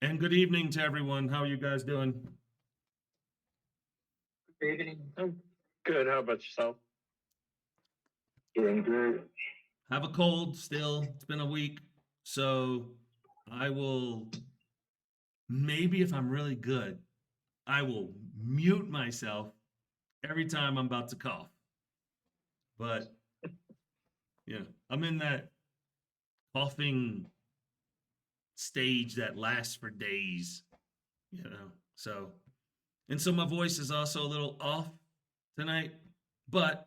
And good evening to everyone. How are you guys doing? Good evening. I'm good. How about yourself? Doing good. Have a cold still. It's been a week. So I will, maybe if I'm really good, I will mute myself every time I'm about to cough. But, yeah, I'm in that coughing stage that lasts for days, you know. So, and so my voice is also a little off tonight, but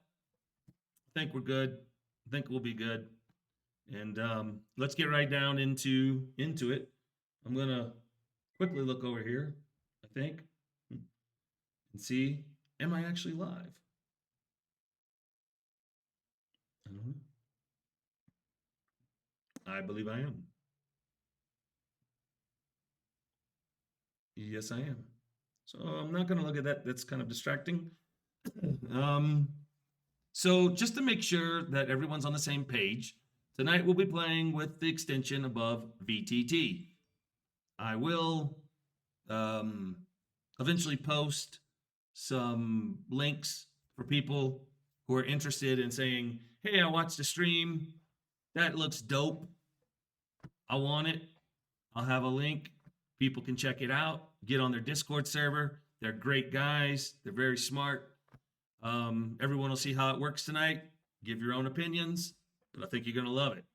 I think we're good. I think we'll be good. And let's get right down into it. I'm gonna quickly look over here, I think, and see, am I actually live? I don't know. I believe I am. Yes, I am. So I'm not gonna look at that. That's kind of distracting. um, so just to make sure that everyone's on the same page, tonight we'll be playing with the extension above VTT. I will eventually post some links for people who are interested in saying, hey, I watched the stream. That looks dope. I want it. I'll have a link. People can check it out, get on their Discord server. They're great guys. They're very smart. Everyone will see how it works tonight. Give your own opinions, but I think you're going to love it.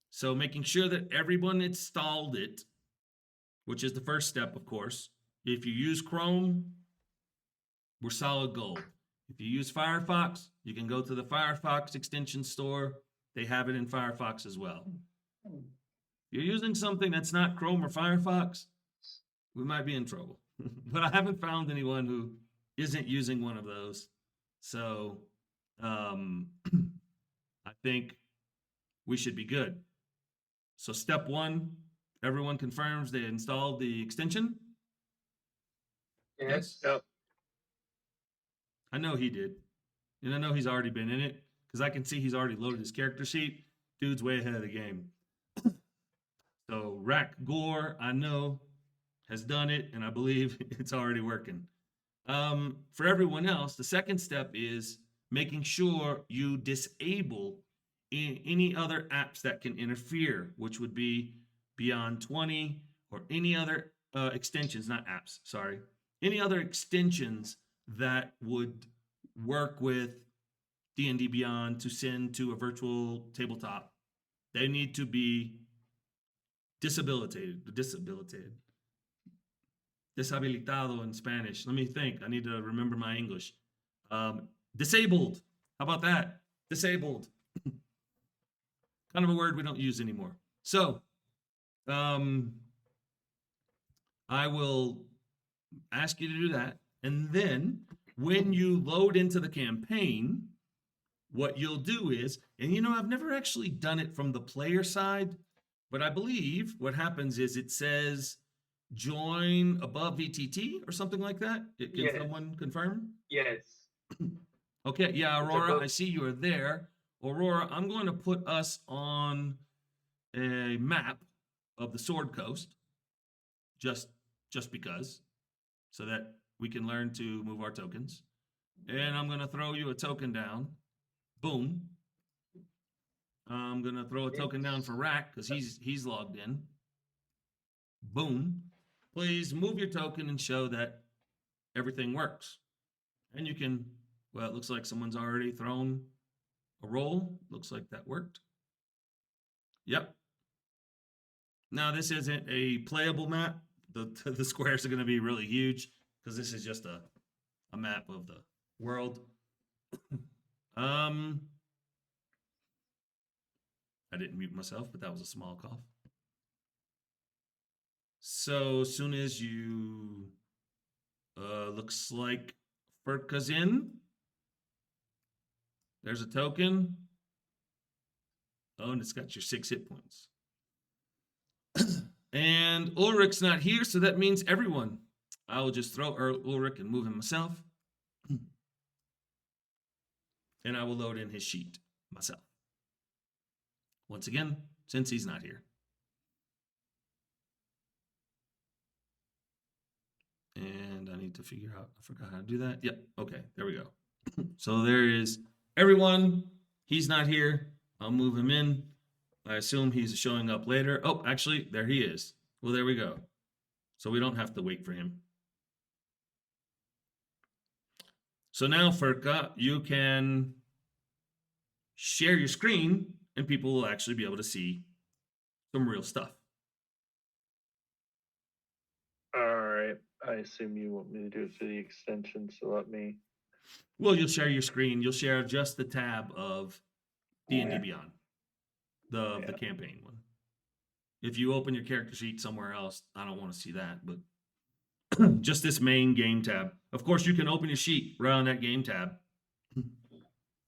So making sure that everyone installed it, which is the first step, of course. If you use Chrome, we're solid gold. If you use Firefox, you can go to the Firefox extension store. They have it in Firefox as well. If you're using something that's not Chrome or Firefox, we might be in trouble. But I haven't found anyone who isn't using one of those. So I think we should be good. So step one, everyone confirms they installed the extension. Yes. Yep. I know he did. And I know he's already been in it because I can see he's already loaded his character sheet. Dude's way ahead of the game. So Rack Gore, I know, has done it, and I believe it's already working. For everyone else, the second step is making sure you disable any other apps that can interfere, which would be Beyond 20 or any other extensions, not apps, sorry, any other extensions that would work with D&D Beyond to send to a virtual tabletop. They need to be deshabilitado in Spanish. Let me think. I need to remember my English. Disabled. How about that? Disabled. Kind of a word we don't use anymore. So, I will ask you to do that. And then when you load into the campaign, what you'll do is, and you know, I've never actually done it from the player side, but I believe what happens is it says join above VTT or something like that. Can Yes. someone confirm? Yes. Okay, yeah, Aurora, above. I see you are there. Aurora, I'm going to put us on a map of the Sword Coast, just because, so that we can learn to move our tokens. And I'm going to throw you a token down. Boom. I'm going to throw a token down for Rack because he's logged in. Boom. Please move your token and show that everything works. And you can, well, it looks like someone's already thrown a roll. Looks like that worked. Yep. Now, this isn't a playable map. The squares are going to be really huge because this is just a map of the world. I didn't mute myself, but that was a small cough. So as soon as you, looks like Furka's in. There's a token. Oh, and it's got your 6 hit points. And Ulrich's not here, so that means everyone. I will just throw Ulrich and move him myself. And I will load in his sheet myself. Once again, since he's not here. And I need to figure out, I forgot how to do that. Yep. Okay. There we go. So there is everyone. He's not here. I'll move him in. I assume he's showing up later. Oh, actually, there he is. Well, there we go. So we don't have to wait for him. So now, Furka, you can share your screen and people will actually be able to see some real stuff. All right. I assume you want me to do it through the extension, so let me. Well, you'll share your screen. You'll share just the tab of D&D Beyond, the campaign one. If you open your character sheet somewhere else, I don't want to see that, but just this main game tab. Of course, you can open your sheet right on that game tab.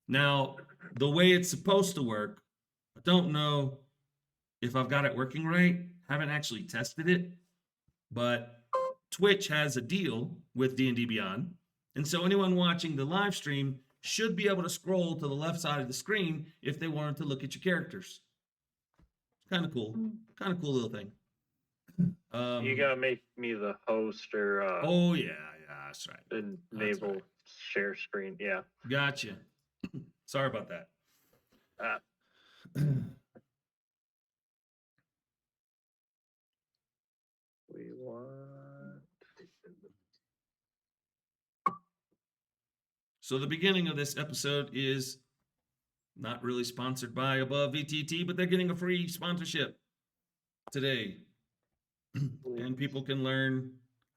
Now, the way it's supposed to work, I don't know if I've got it working right. Haven't actually tested it, but Twitch has a deal with D&D Beyond. And so anyone watching the live stream should be able to scroll to the left side of the screen if they wanted to look at your characters. Kind of cool. Kind of cool little thing. You gotta make me the host or Oh, yeah, that's right. enable right. share screen. Yeah. Gotcha. Sorry about that. We want. So the beginning of this episode is not really sponsored by Above VTT, but they're getting a free sponsorship today. And people can learn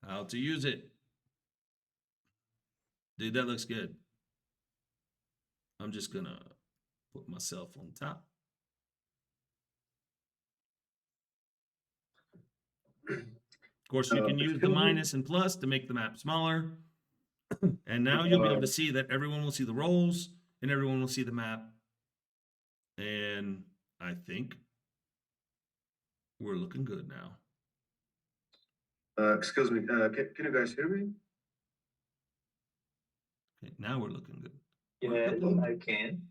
how to use it. Dude, that looks good. I'm just gonna put myself on top. Of course, you can use the minus and plus to make the map smaller. And now you'll be able to see that everyone will see the rolls and everyone will see the map. And I think we're looking good now. Excuse me, can you guys hear me? Okay, now we're looking good. Yeah, I can.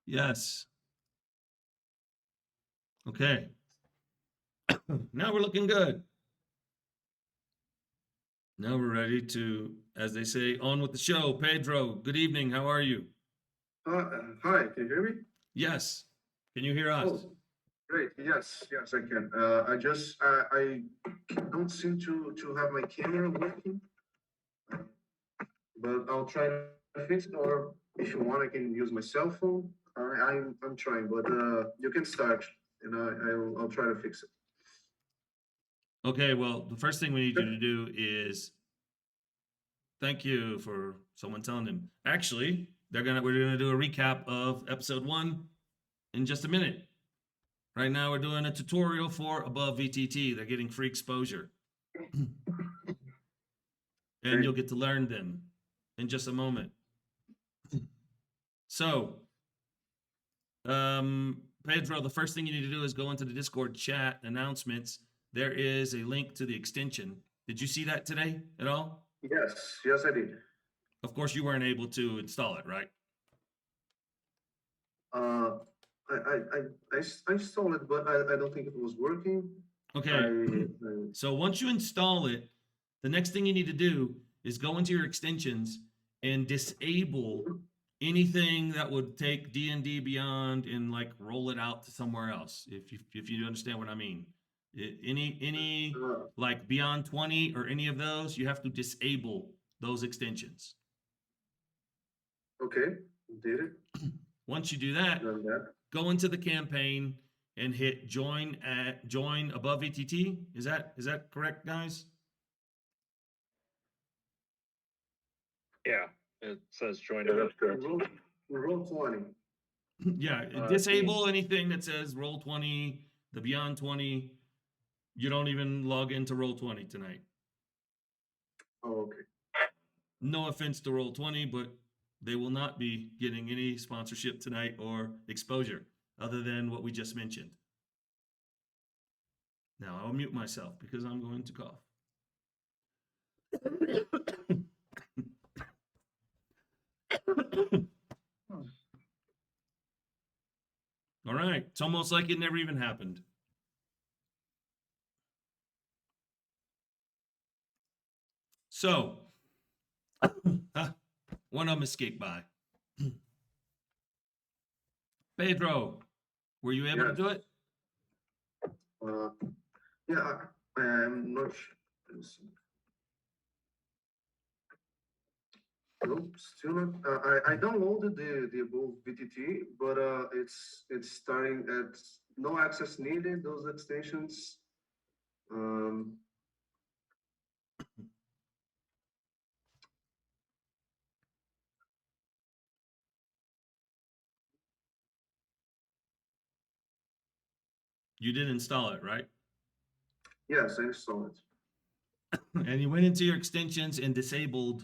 Yes. Okay. Now we're looking good. Now we're ready to, as they say, on with the show. Pedro, good evening. How are you? Hi, can you hear me? Yes. Can you hear us? Oh, great. Yes, I can. I don't seem to have my camera working, but I'll try to fix it. Or if you want, I can use my cell phone. I'm trying, but you can start, and I'll try to fix it. Okay, well, the first thing we need you to do is thank you for someone telling them. Actually, we're gonna do a recap of episode 1 in just a minute. Right now, we're doing a tutorial for Above VTT. They're getting free exposure. And you'll get to learn them in just a moment. So, Pedro, the first thing you need to do is go into the Discord chat announcements. There is a link to the extension. Did you see that today at all? Yes, I did. Of course, you weren't able to install it, right? I installed it, but I don't think it was working. Okay. So once you install it, the next thing you need to do is go into your extensions and disable anything that would take D&D Beyond and like roll it out to somewhere else. If you understand what I mean. Any like Beyond 20 or any of those, you have to disable those extensions. Okay, did it. Once you do that, go into the campaign and hit join Above VTT. Is that correct, guys? Yeah. It says join. Yeah, that's correct. Roll 20. Yeah, disable anything that says roll 20, the Beyond 20. You don't even log into roll 20 tonight. Oh, okay. No offense to roll 20, but they will not be getting any sponsorship tonight or exposure other than what we just mentioned. Now I'll mute myself because I'm going to cough. All right, it's almost like it never even happened. So, one of them escaped by. Pedro, were you able to Yes. do it? Yeah, I am not sure. Nope, still not. I downloaded the above VTT, but it's starting at no access needed. Those extensions. Um, You did install it, right? yes, I installed it. And you went into your extensions and disabled,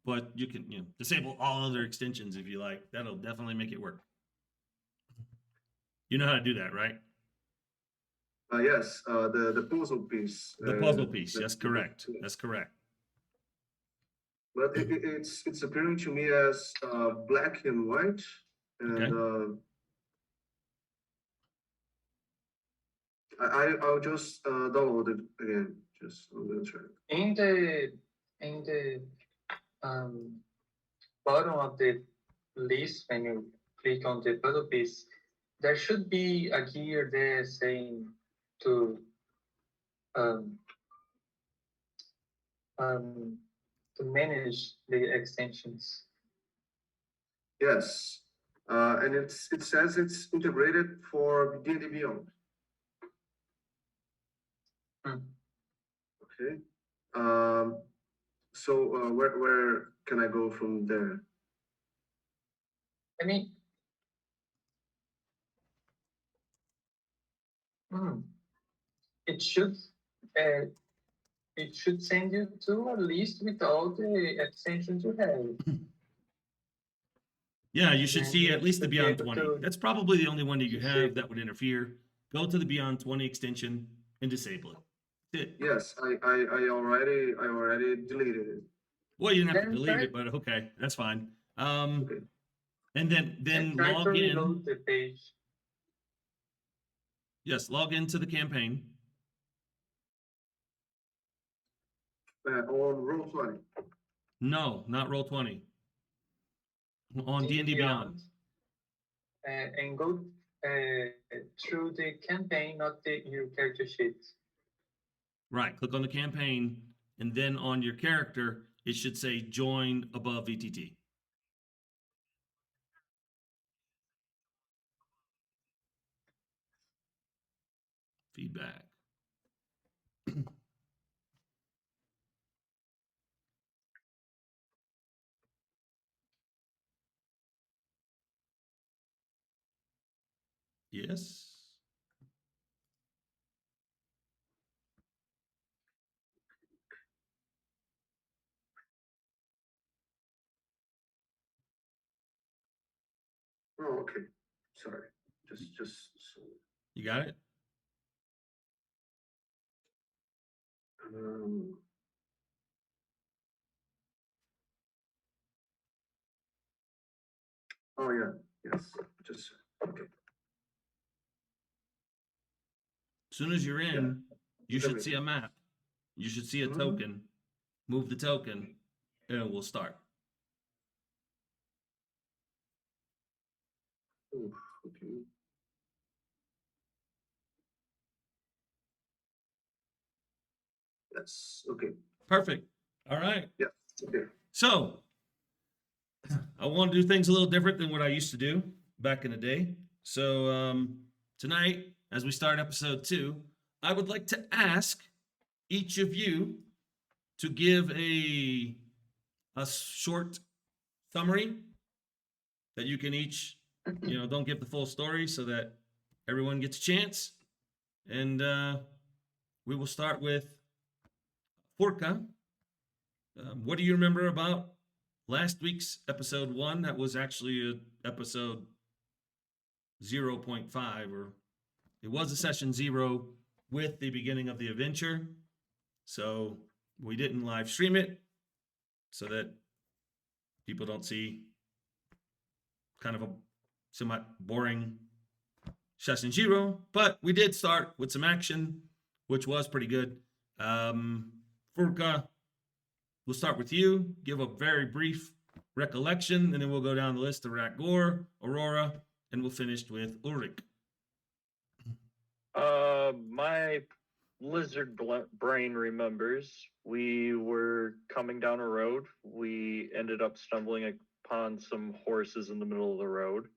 but you can, disable all other extensions if you like. That'll definitely make it work. You know how to do that, right? Yes, the puzzle piece. The puzzle piece. that- That's correct. yeah. That's correct. But it's appearing to me as black and white, and Okay. I'll just download it again. Just I'm gonna try. In the bottom of the list, when you click on the puzzle piece, there should be a gear there saying to um, um, to manage the extensions. Yes, and it says it's integrated for D&D Beyond. Hmm. Okay. So where can I go from there? I mean, hmm, it should uh, it should send you to a list with all the extensions you have. Yeah, you should Then see you at least the should be Beyond able 20. to- That's probably the only one that you to have see. that would interfere. Go to the Beyond 20 extension and disable it. That's it. Yes, I already deleted it. Well, you didn't have to Then delete try- it, but okay, that's fine. Okay. And then And try to log in. reload the page. Yes, log into the campaign. On Roll20. No, not Roll20. On D&D Beyond. And go through the campaign, not your character sheet. Right, click on the campaign, and then on your character, it should say join above VTT. Feedback. Yes. Oh, okay. Sorry. Just so. You got it? Um, oh yeah. Yes. Just okay. As soon as you're in, you should see a map. You should see a Mhm. token. Move the token, and it will start. Oof, okay. Yes. Okay. Perfect. All right. Yeah. Okay. So, I want to do things a little different than what I used to do back in the day. So, tonight, as we start episode 2, I would like to ask each of you to give a short summary that you can each, don't give the full story so that everyone gets a chance. And we will start with Furka. What do you remember about last week's episode 1? That was actually a episode 0.5, or it was a session 0 with the beginning of the adventure. So we didn't live stream it so that people don't see kind of a somewhat boring session 0. But we did start with some action, which was pretty good. Furka, we'll start with you. Give a very brief recollection, and then we'll go down the list to Rakgor, Aurora, and we'll finish with Ulrich. My lizard brain remembers we were coming down a road. We ended up stumbling upon some horses in the middle of the road,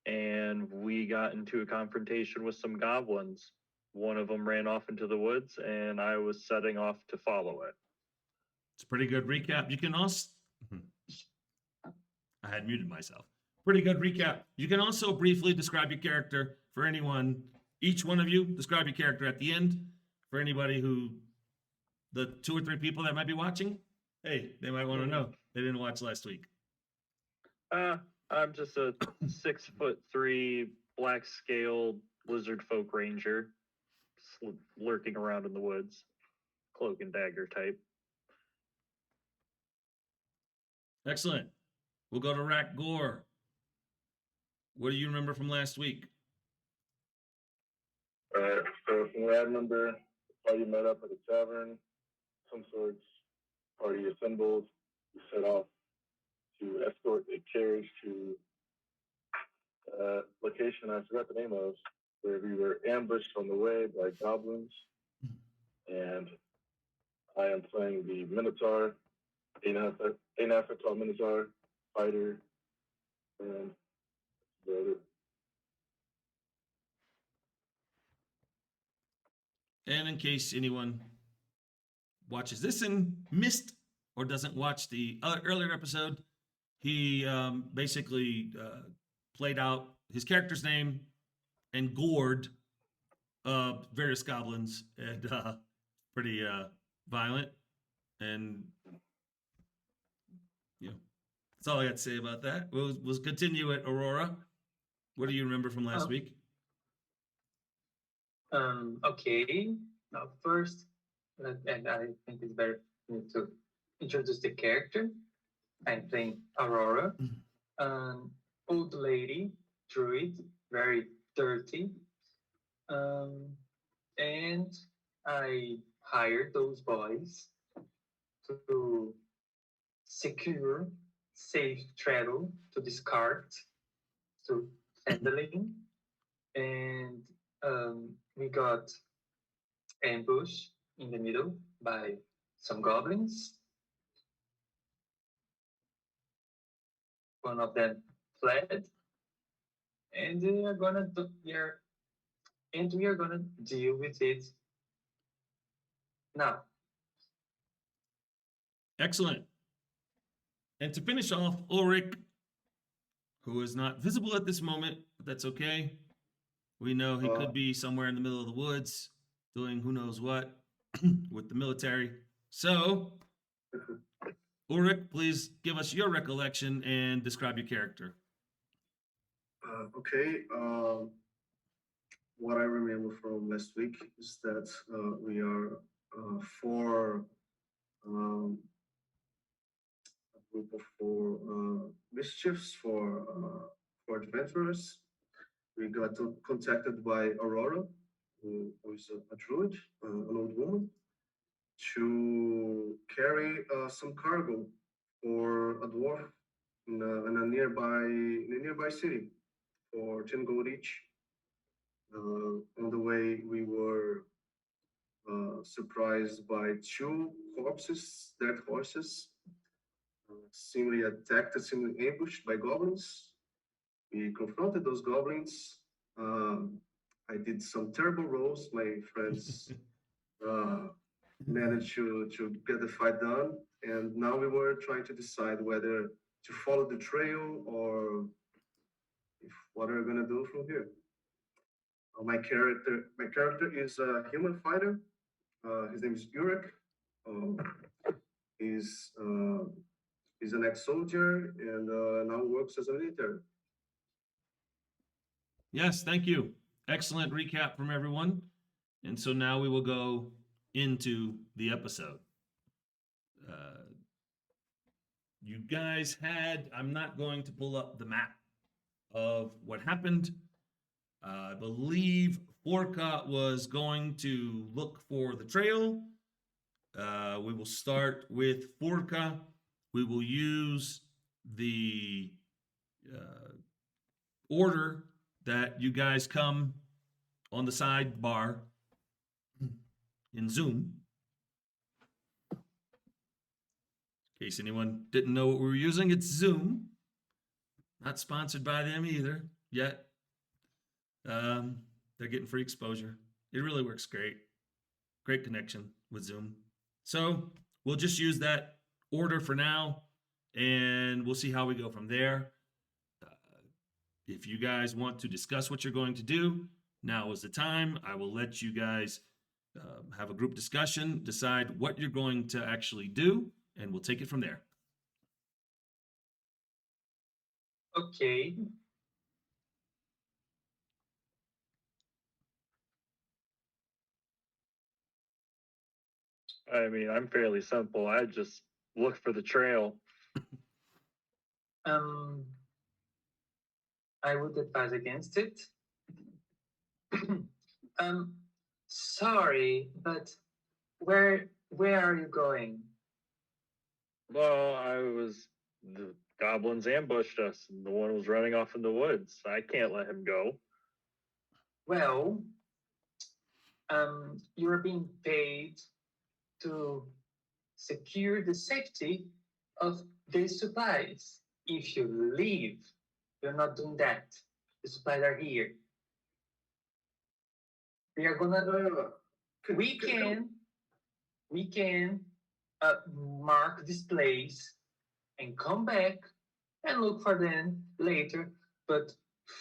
and we got into a confrontation with some goblins. One of them ran off into the woods, and I was setting off to follow it. It's a pretty good recap. You can also, I had muted myself. Pretty good recap. You can also briefly describe your character for anyone, each one of you, describe your character at the end for anybody who, the 2 or 3 people that might be watching. Hey, they might want to know. They didn't watch last week. I'm just a 6'3" black scaled lizard folk ranger lurking around in the woods, cloak and dagger type. Excellent. We'll go to Rakgor. What do you remember from last week? Alright, so from what I remember, the party met up at a tavern, some sorts, party assembled, we set off to escort a carriage to a location I forgot the name of, where we were ambushed on the way by goblins, and I am playing the Minotaur, 8.5 foot tall Minotaur fighter, and that's about it. And in case anyone watches this and missed or doesn't watch the earlier episode, he basically played out his character's name and gored various goblins, and pretty violent. And that's all I got to say about that. We'll continue at Aurora. What do you remember from last week? Okay. Now first, and I think it's better for me to introduce the character. I'm playing Aurora, old lady, druid, very dirty. And I hired those boys to secure safe travel to this cart to Phandelver, and we got ambushed in the middle by some goblins. One of them fled, and we are gonna deal with it now. Excellent. And to finish off, Ulrich, who is not visible at this moment, but that's okay. We know he could be somewhere in the middle of the woods doing who knows what with the military. So, Ulrich, please give us your recollection and describe your character. Okay. What I remember from last week is that we are 4 a group of 4 mischiefs for adventurers. We got contacted by Aurora, who is a druid, an old woman, to carry some cargo for a dwarf in a nearby city for 10 gold each. On the way, we were surprised by 2 corpses, dead horses, seemingly attacked, seemingly ambushed by goblins. We confronted those goblins. I did some terrible rolls. My friends managed to get the fight done. And now we were trying to decide whether to follow the trail or what are we going to do from here. My character is a human fighter. His name is Ulrich. He's an ex-soldier and now works as a military. Yes, thank you. Excellent recap from everyone. And so now we will go into the episode. You guys I'm not going to pull up the map of what happened. I believe Forka was going to look for the trail We will start with Forka. We will use the order that you guys come on the sidebar in Zoom. In case anyone didn't know what we were using, it's Zoom. Not sponsored by them either yet. They're getting free exposure. It really works great. Great connection with Zoom. So we'll just use that order for now, and we'll see how we go from there. If you guys want to discuss what you're going to do, now is the time. I will let you guys have a group discussion, decide what you're going to actually do, and we'll take it from there. Okay. I mean, I'm fairly simple. I just look for the trail. I would advise against it. Sorry, but where are you going? Well, the goblins ambushed us, and the one was running off in the woods. I can't let him go. Well, you're being paid to secure the safety of the supplies. If you leave, you're not doing that. The supplies are here. We are gonna. We can mark this place and come back and look for them later. But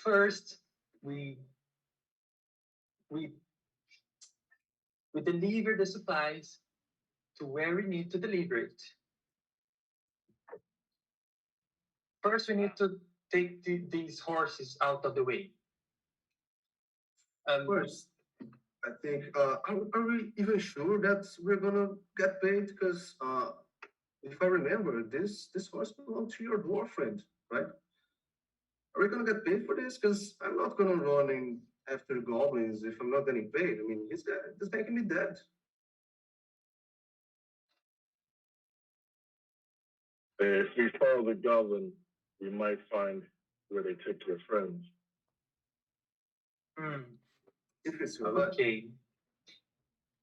first, we deliver the supplies to where we need to deliver it. First, we need to take these horses out of the way. First, I think, are we even sure that we're gonna get paid? Because if I remember, this horse belonged to your dwarf friend, right? Are we gonna get paid for this? Because I'm not gonna run in after goblins if I'm not getting paid. I mean, this guy can be dead. If we follow the goblin, we might find where they took your friends. If it's Okay.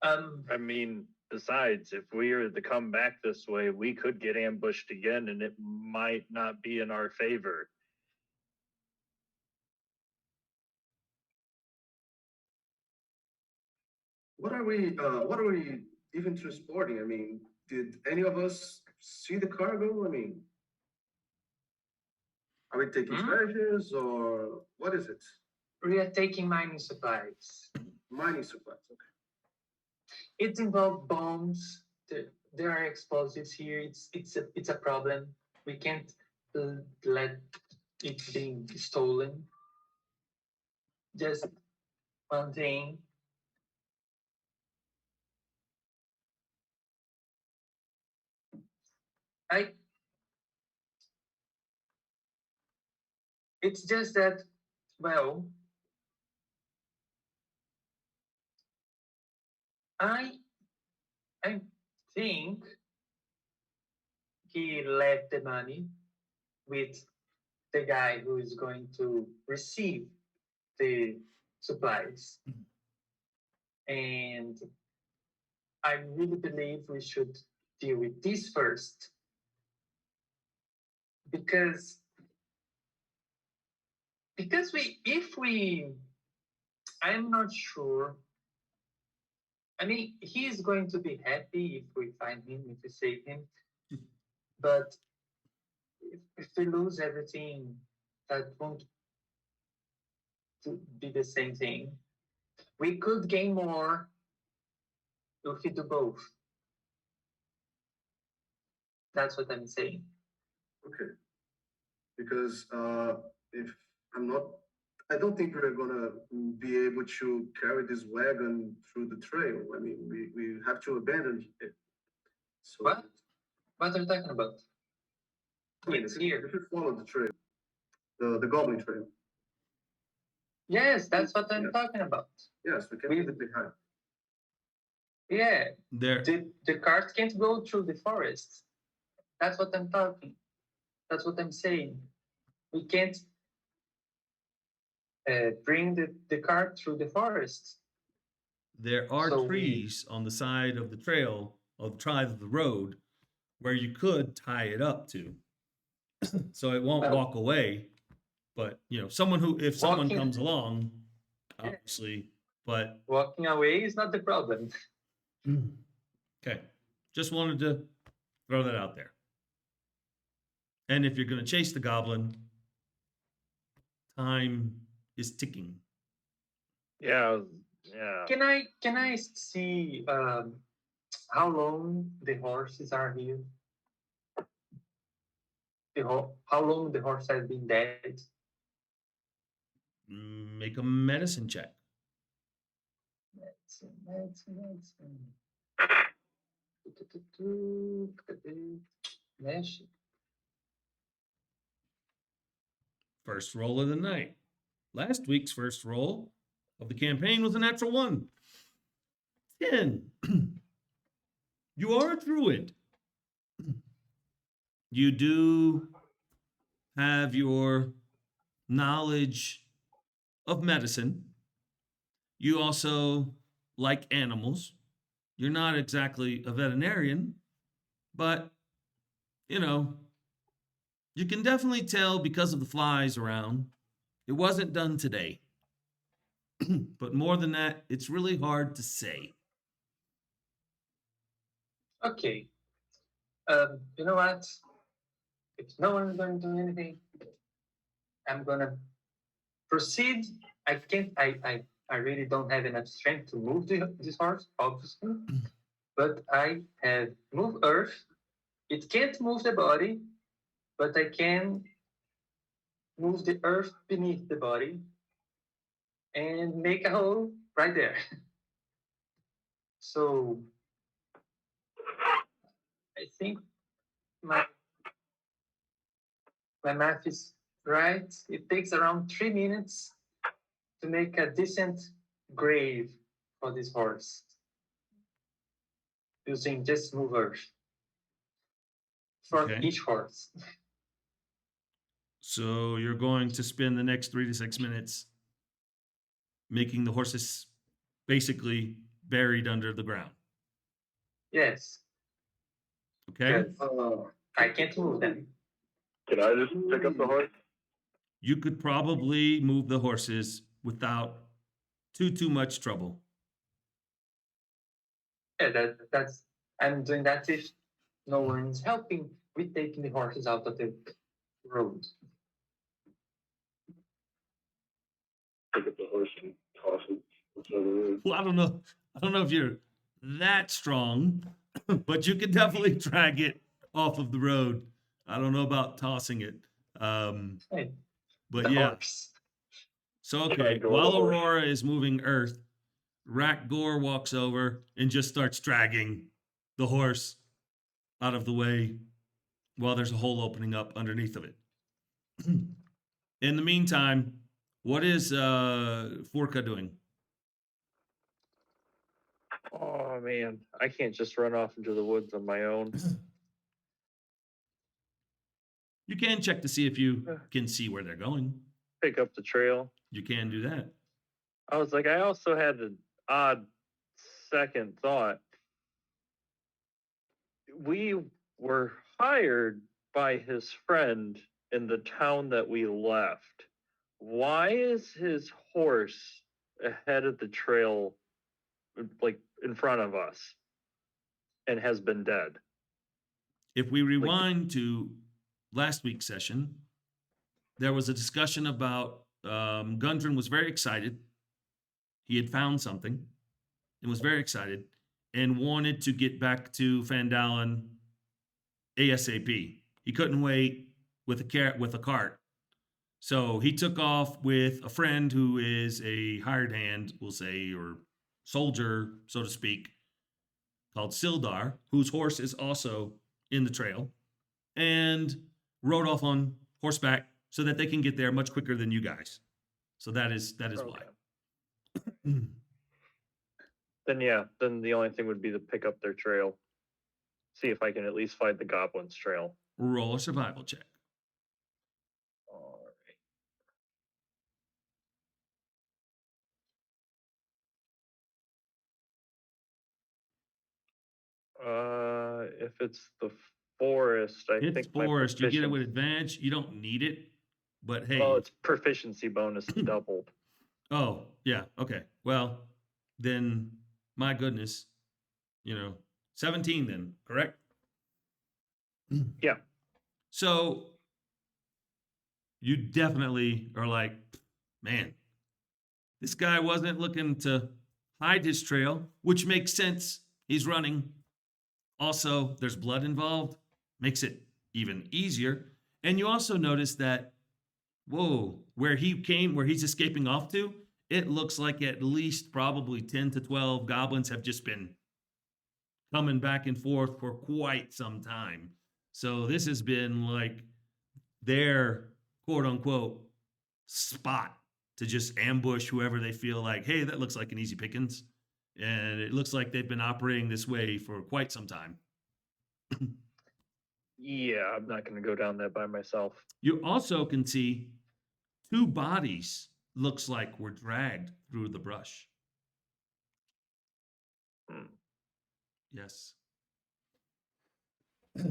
I mean, besides, if we are to come back this way, we could get ambushed again, and it might not be in our favor. What are we even transporting? I mean, did any of us see the cargo? I mean, are we taking treasures or what is it? We are taking mining supplies. Mining supplies, okay. It involves bombs. There are explosives here. It's a problem. We can't let it being stolen. Just one thing. It's just that, well, I think he left the money with the guy who is going to receive the supplies. And I really believe we should deal with this first. Because I'm not sure. I mean, he is going to be happy if we find him, if we save him. But if we lose everything, that won't be the same thing. We could gain more if we do both. That's what I'm saying. Okay. Because if I'm not, I don't think we're gonna be able to carry this wagon through the trail. I mean, we have to abandon it. So, What? What are you talking about? I mean, It's here. if you follow the trail, the goblin trail. Yes, that's what I'm talking about. Yes, we can leave it behind. Yeah, There, the cart can't go through the forest. That's what I'm talking. That's what I'm saying. We can't bring the cart through the forest. there are So trees on the side of the trail, of the side of the road, where you could tie it up to, so it won't Well, walk away. But someone who, if someone walking comes along, Yeah. obviously, but walking away is not the problem. okay, just wanted to throw that out there. And if you're going to chase the goblin, time is ticking. Yeah. Can I see how long the horses are here? How long the horse has been dead? Make a medicine check. Medicine. Mesh. First roll of the night. Last week's first roll of the campaign was a natural 1. 10. You are a druid. You do have your knowledge of medicine. You also like animals. You're not exactly a veterinarian, but you can definitely tell because of the flies around. It wasn't done today. But more than that, it's really hard to say. Okay. You know what? If no one's going to do anything, I'm gonna proceed. I can't. I really don't have enough strength to move this horse, obviously. But I have move earth. It can't move the body, but I can move the earth beneath the body and make a hole right there. So I think my math is right. It takes around 3 minutes to make a decent grave for this horse using just move earth for Okay. each horse. So you're going to spend the next 3 to 6 minutes making the horses basically buried under the ground. Yes, Okay? because I can't move them. Can I just pick up the horse? You could probably move the horses without too much trouble. Yeah, that's I'm doing that if no one's helping with taking the horses out of the road. Pick up the horse and toss it. Whichever it is. Well, I don't know if you're that strong, but you could definitely drag it off of the road. I don't know about tossing it. Hey, But the yeah. horse. So okay, Drag the while horse. Aurora is moving Earth, Rakgor walks over and just starts dragging the horse out of the way while there's a hole opening up underneath of it. In the meantime, what is Forka doing? Oh man, I can't just run off into the woods on my own. You can check to see if you can see where they're going. Pick up the trail. You can do that. I was like, I also had an odd second thought. We were hired by his friend in the town that we left. Why is his horse ahead of the trail, like in front of us, and has been dead? If we rewind to last week's session, there was a discussion about Gundren was very excited. He had found something and was very excited and wanted to get back to Phandelver ASAP. He couldn't wait with a cart. So he took off with a friend who is a hired hand, we'll say, or soldier, so to speak, called Sildar, whose horse is also in the trail, and rode off on horseback so that they can get there much quicker than you guys. So that is why. Then yeah, then the only thing would be to pick up their trail. See if I can at least find the goblin's trail. Roll a survival check. All right. If it's the forest, I It's think my forest. You get it with proficiency. advantage. You don't need it, but hey. Oh, its proficiency bonus doubled. Oh, yeah. Okay. Well, then, my goodness, 17 then, correct? Yeah. So you definitely are like, man, this guy wasn't looking to hide his trail, which makes sense. He's running. Also, there's blood involved, makes it even easier. And you also notice that, whoa, where he's escaping off to, it looks like at least probably 10 to 12 goblins have just been coming back and forth for quite some time. So this has been like their quote unquote spot to just ambush whoever they feel like, hey, that looks like an easy pickings. And it looks like they've been operating this way for quite some time. Yeah, I'm not going to go down that by myself. You also can see 2 bodies, looks like were dragged through the brush. Hmm. Yes.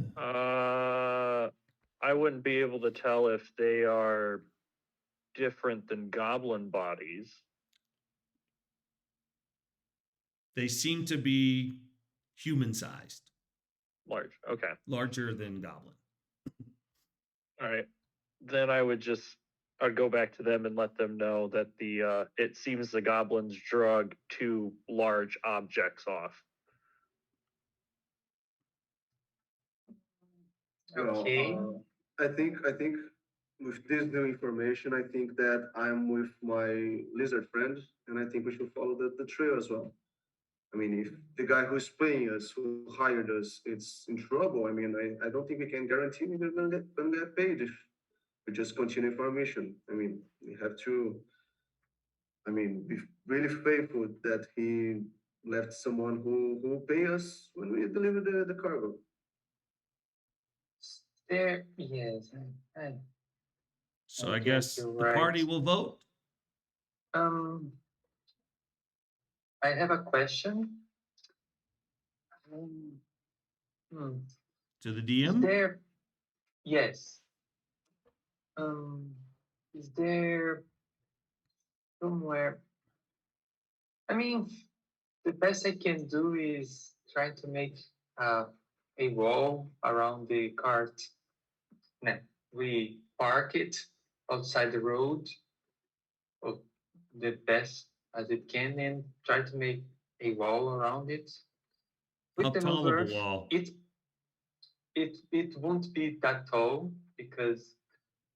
I wouldn't be able to tell if they are different than goblin bodies. They seem to be human sized, Large. Okay. larger than goblin. All right. Then I'd go back to them and let them know that it seems the goblins drug 2 large objects off. Okay. I think with this new information, I think that I'm with my lizard friend, and I think we should follow the trail as well. I mean, if the guy who's paying us, who hired us, it's in trouble, I mean, I don't think we can guarantee we're gonna get paid if we just continue for our mission. I mean, we have to, I mean, be really faithful that he left someone who will pay us when we deliver the cargo. There, yes, So I I guess guess you're the party right. will vote. Um, I have a question. Um, hmm, To the Is DM. there, yes. Is there somewhere? I mean, the best I can do is try to make a wall around the cart. Now, we park it outside the road, or the best as it can, and try to make a wall around it. How With the tall of a mover, wall? it won't be that tall because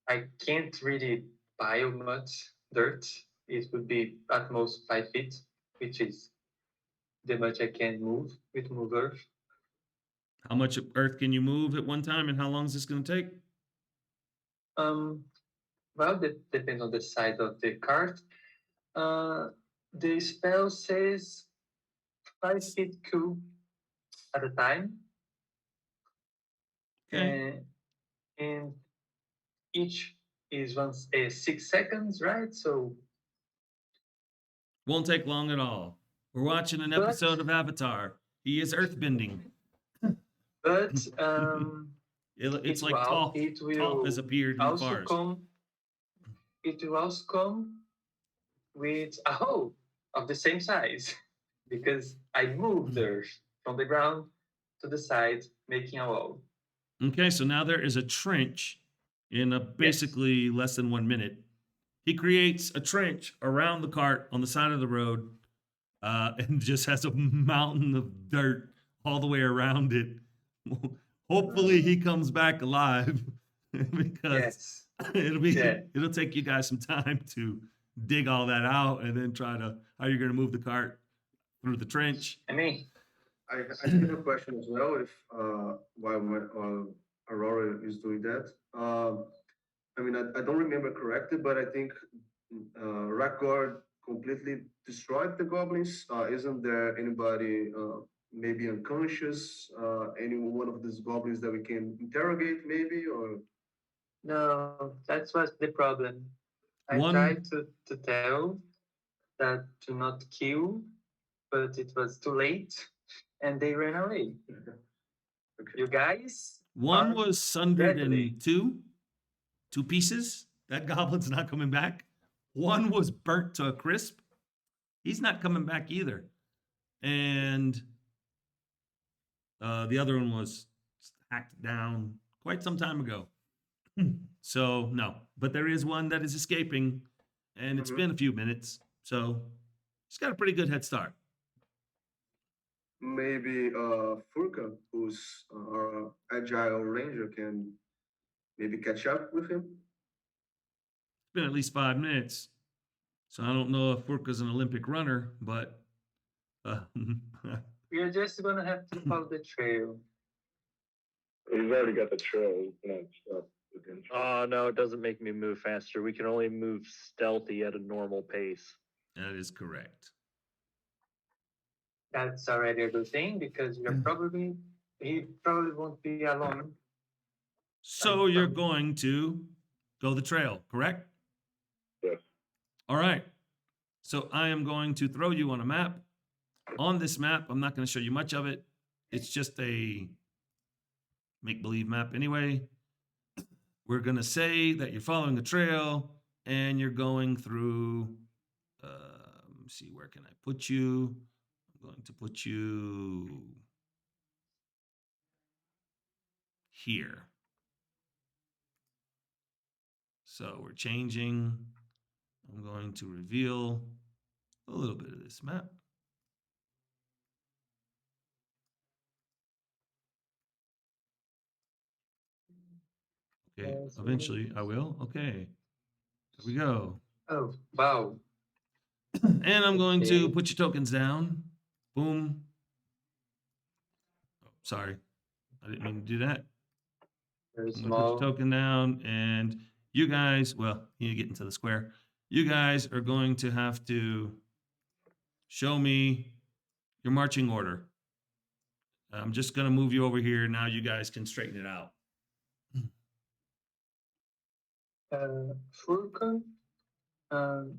I can't really pile much dirt. It would be at most 5 feet, which is the much I can move with mover. How much earth can you move at one time, and how long is this going to take? Well, that depends on the size of the cart. The spell says 5 feet cube at a time, Okay. and each is 6 seconds, right? So, Won't take long at all. We're watching an but episode of Avatar. He is earthbending. but It's it like will Toph has appeared in the also forest. come. It will also come with a hole of the same size because I moved earth from the ground to the side, making a wall. Okay, so now there is a trench in basically less than 1 minute. He creates a trench around the cart on the side of the road and just has a mountain of dirt all the way around it. Hopefully he comes back alive because it'll take you guys some time to dig all that out and then try to how you're going to move the cart through the trench. I mean, I have a question as well. If while Aurora is doing that, I mean, I don't remember correctly, but I think Rakgord completely destroyed the goblins? Isn't there anybody maybe unconscious? Any one of these goblins that we can interrogate, maybe? Or No, that was the problem. I One- tried to tell that to not kill, but it was too late, and they ran away. okay. You guys? One are was sundered deadly. in two pieces. That goblin's not coming back. One was burnt to a crisp. He's not coming back either. And the other one was hacked down quite some time ago. So no, but there is one that is escaping, and it's Mhm. been a few minutes. So he's got a pretty good head start. Maybe Furka, who's our agile ranger, can maybe catch up with him. It's been at least 5 minutes. So I don't know if Furka's an Olympic runner, but We're just gonna have to follow the trail. He's already got the trail. He's not stuck within. Oh no, it doesn't make me move faster. We can only move stealthy at a normal pace. that is correct. That's already a good thing because he probably won't be alone. So you're going to go the trail, correct? Yes. All right. So I am going to throw you on a map. On this map, I'm not going to show you much of it. It's just a make-believe map anyway. We're going to say that you're following a trail and you're going through, let me see, where can I put you? I'm going to put you here. So we're changing. I'm going to reveal a little bit of this map. Okay, Yes, eventually I will. Okay, here we go. Oh wow! And I'm going to Okay. put your tokens down. Boom. Oh, sorry, I didn't mean to do that. Very I'm gonna put small. your token down, and you guys, well, you need to get into the square. You guys are going to have to show me your marching order. I'm just gonna move you over here. Now you guys can straighten it out. Furkan, um,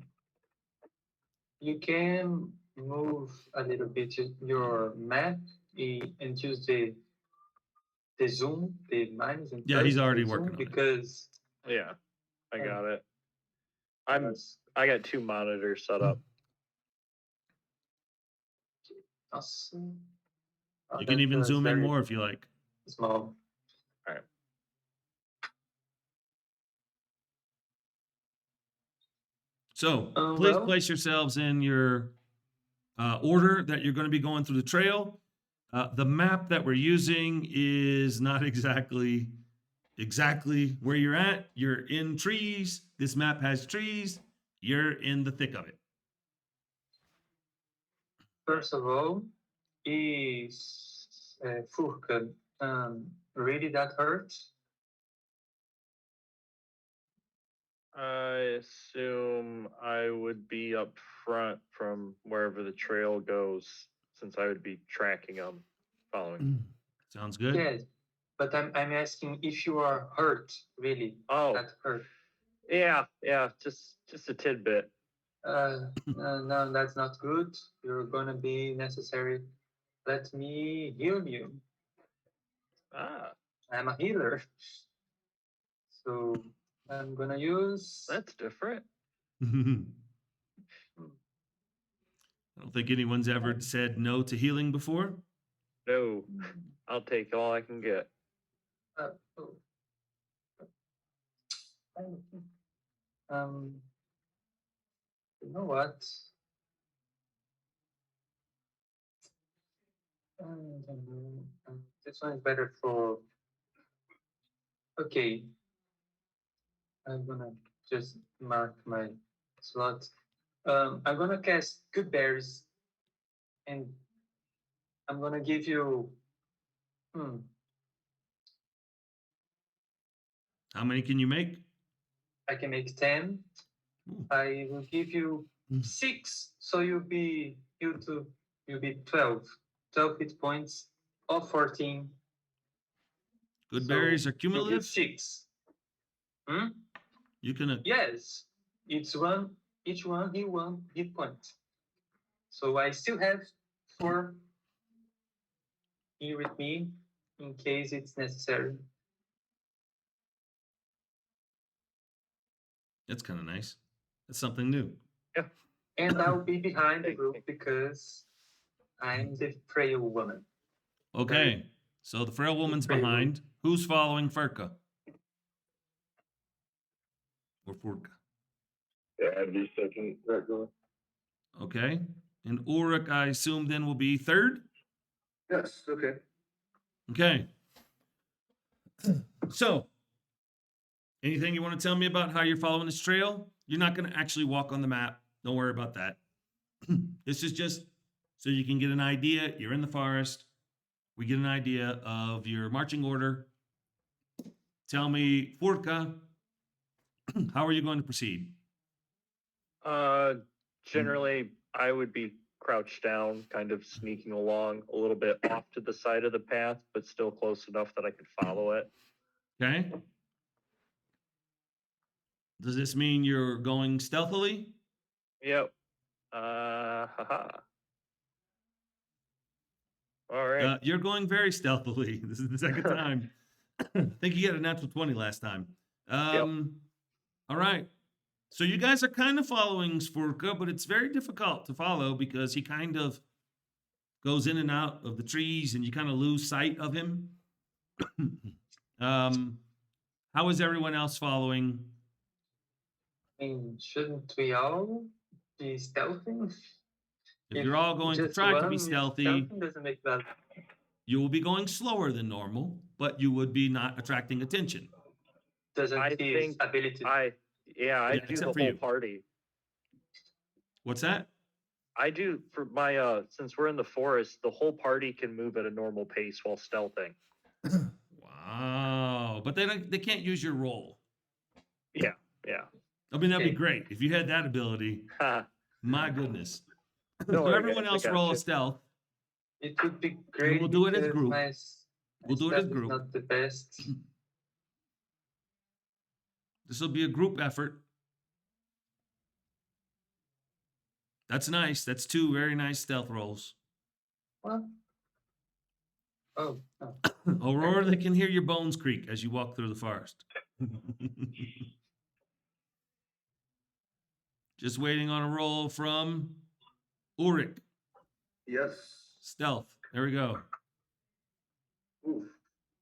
you can move a little bit your map and use the zoom, the minus and Yeah, he's plus already the working zoom on it. Yeah, because I Oh. got it. that's I got 2 monitors set up. awesome. Oh, You can that even was zoom in very more if you like. small. So please Well, place yourselves in your order that you're going to be going through the trail. The map that we're using is not exactly where you're at. You're in trees. This map has trees. You're in the thick of it. first of all, is Furkan really that hurts? I assume I would be up front from wherever the trail goes, since I would be tracking them, following. Sounds good. Yes, but I'm asking if you are hurt, really, Oh, that hurt. yeah, just a tidbit. No, that's not good. You're gonna be necessary. Let me heal you. Ah, I'm a healer. So I'm gonna use. that's different. I don't think anyone's ever said no to healing before. No, I'll take all I can get. Oh. Um, you know what? This one is better for. Okay, I'm gonna just mark my slot. I'm gonna cast Good Berries, and I'm gonna give you. How many can you make? I can make 10. Ooh. I will give you 6, so you'll be 12. 12 hit points of 14. Good So berries are you get cumulative. 6. Hmm? You can. Yes, each one he 1 hit point. So I still have 4 here with me in case it's necessary. That's kind of nice. That's something new. And I'll be behind the Thank group you. because I'm the frail woman. Okay. So the frail woman's frail behind. Who's following Furka? Or Furka? Yeah, I'd be second. Right, go. Okay. And Ulrich, I assume, then will be third. Yes, okay. Okay. So, anything you want to tell me about how you're following this trail? You're not going to actually walk on the map. Don't worry about that. This is just so you can get an idea. You're in the forest. We get an idea of your marching order. Tell me, Furka, how are you going to proceed? Generally, I would be crouched down, kind of sneaking along a little bit off to the side of the path, but still close enough that I could follow it. Okay. Does this mean you're going stealthily? Yep. Haha. All right. You're going very stealthily. This is the second time. I think you got a natural 20 last time. All right. So you guys are kind of following Sforka, but it's very difficult to follow because he kind of goes in and out of the trees and you kind of lose sight of him. How is everyone else following? I mean, shouldn't we all be stealthy? If you're all going to just try to one be is stealthy, doesn't make that. you will be going slower than normal, but you would be not attracting attention. Doesn't I his think ability. I do except the for whole you. party. What's that? I do for my since we're in the forest, the whole party can move at a normal pace while stealthing. Wow. But they can't use your roll. Yeah. I mean, that'd be Okay. great. If you had that ability, Ha. my goodness. Don't So worry, everyone guys, I else got roll a you. stealth. It would be great. we'll do it as because group. My We'll do it as stuff is group. not the best. This will be a group effort. That's nice. That's 2 very nice stealth rolls. What? Oh. Aurora, they can hear your bones creak as you walk through the forest. Just waiting on a roll from Ulrich. Yes. Stealth. There we go. Oof.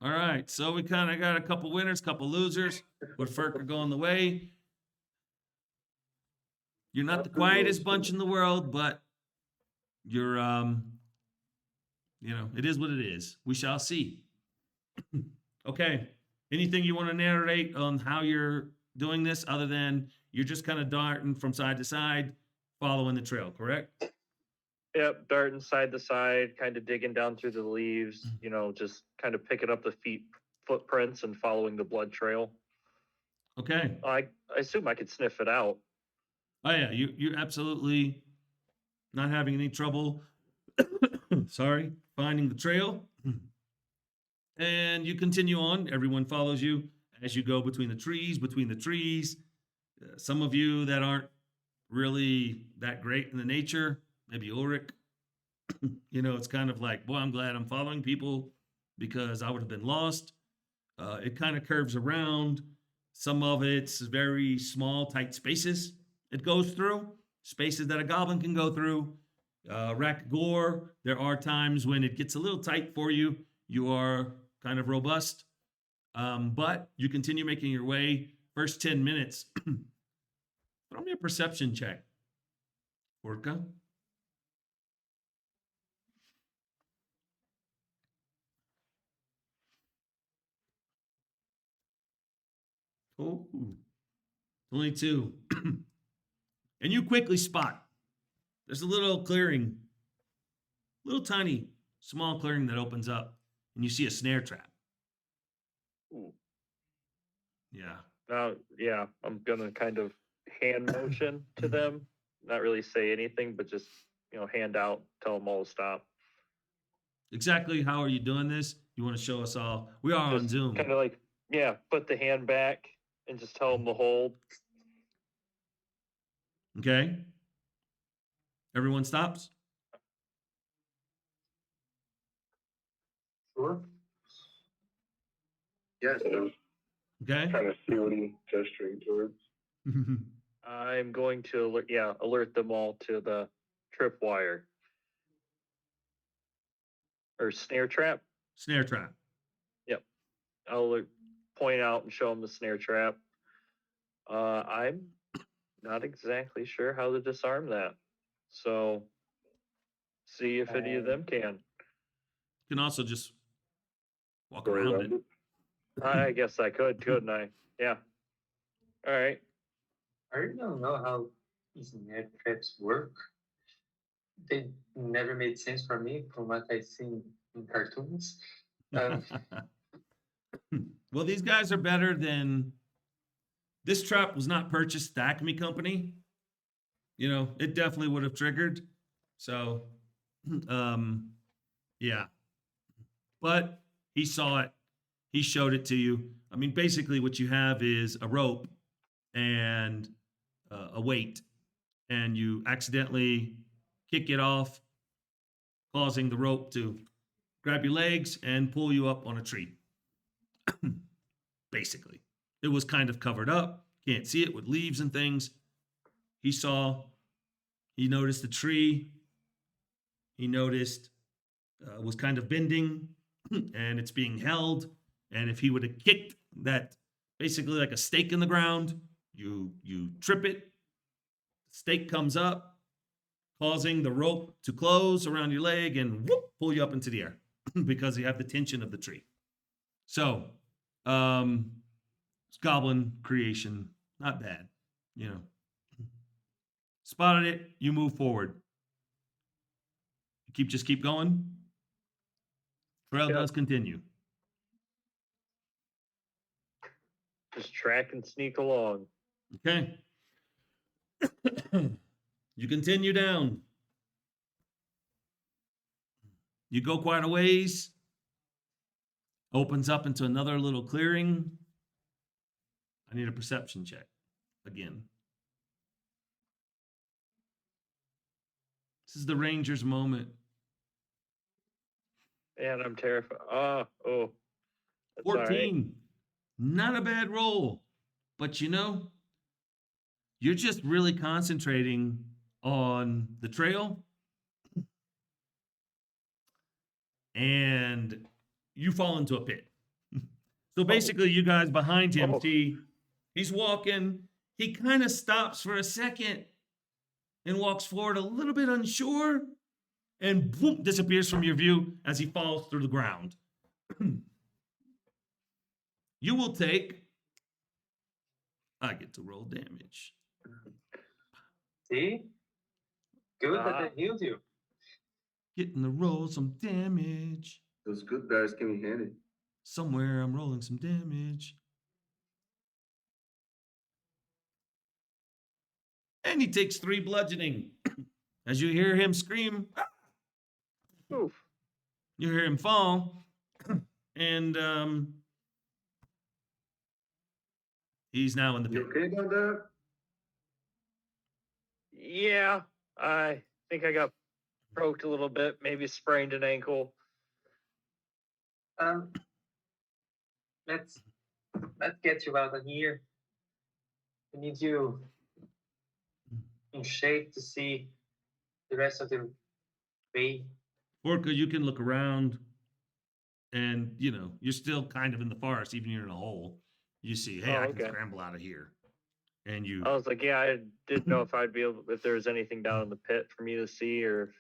All right. So we kind of got a couple winners, couple losers. With Furka going the way. You're not the quietest bunch in the world, but you're it is what it is. We shall see. Okay. Anything you want to narrate on how you're doing this other than you're just kind of darting from side to side, following the trail, correct? Yep, darting side to side, kind of digging down through the leaves, just kind of picking up the footprints and following the blood trail. Okay. I assume I could sniff it out. Oh yeah, you're absolutely not having any trouble sorry, finding the trail. And you continue on. Everyone follows you as you go between the trees. Some of you that aren't really that great in the nature, maybe Ulrich, it's kind of like, boy, I'm glad I'm following people because I would have been lost. It kind of curves around. Some of it's very small, tight spaces it goes through, spaces that a goblin can go through. Rack Gore, there are times when it gets a little tight for you. You are kind of robust, but you continue making your way. First 10 minutes, throw me a perception check, Orca. Oh, only 2. And you quickly spot there's a little clearing, little tiny, small clearing that opens up, and you see a snare trap. Ooh. Yeah. Now, yeah, I'm gonna kind of hand motion to them. Not really say anything, but just, hand out, tell them all to stop. Exactly how are you doing this? You want to show us all? We are on Just Zoom. kind of like, yeah, put the hand back and just tell them to hold. Okay. Everyone stops. Sure. Yes. Okay. Trying to see what he's gesturing towards. I'm going to alert them all to the tripwire or snare trap. Snare trap. Yep. I'll point out and show them the snare trap. I'm not exactly sure how to disarm that. So see if any of them can. You can also just walk Go around around it. it. I guess I could, couldn't I? Yeah. All right. I really don't know how these net traps work. They never made sense for me from what I've seen in cartoons. Well, these guys are better than. This trap was not purchased at Acme Company. It definitely would have triggered. So, yeah. But he saw it. He showed it to you. I mean, basically, what you have is a rope and a weight, and you accidentally kick it off, causing the rope to grab your legs and pull you up on a tree. Basically, it was kind of covered up. Can't see it with leaves and things. He noticed the tree. He noticed was kind of bending and it's being held. And if he would have kicked that, basically like a stake in the ground, you trip it, stake comes up, causing the rope to close around your leg and whoop, pull you up into the air because you have the tension of the tree. So, goblin creation, not bad, Spotted it, you move forward. Just keep going. Trail does continue. Just track and sneak along. Okay. You continue down. You go quite a ways. Opens up into another little clearing. I need a perception check again. This is the ranger's moment. And I'm terrified. Oh. That's 14. all right. Not a bad roll. But you're just really concentrating on the trail. And you fall into a pit. So basically, you guys behind him see he's walking. He kind of stops for a second and walks forward a little bit unsure and boom, disappears from your view as he falls through the ground. You will take. I get to roll damage. See? Good that I healed you. Getting to roll some damage. Those good bears came in handy. Somewhere I'm rolling some damage. And he takes 3 bludgeoning. As you hear him scream, Oof. you hear him fall. And he's now in the pit. You okay about that? Yeah, I think I got poked a little bit, maybe sprained an ankle. Let's get you out of here. We need you in shape to see the rest of the way. Orca, you can look around and, you're still kind of in the forest, even you're in a hole. You see, hey, I can scramble out of here. And you. I was like, yeah, I didn't know if there was anything down in the pit for me to see, or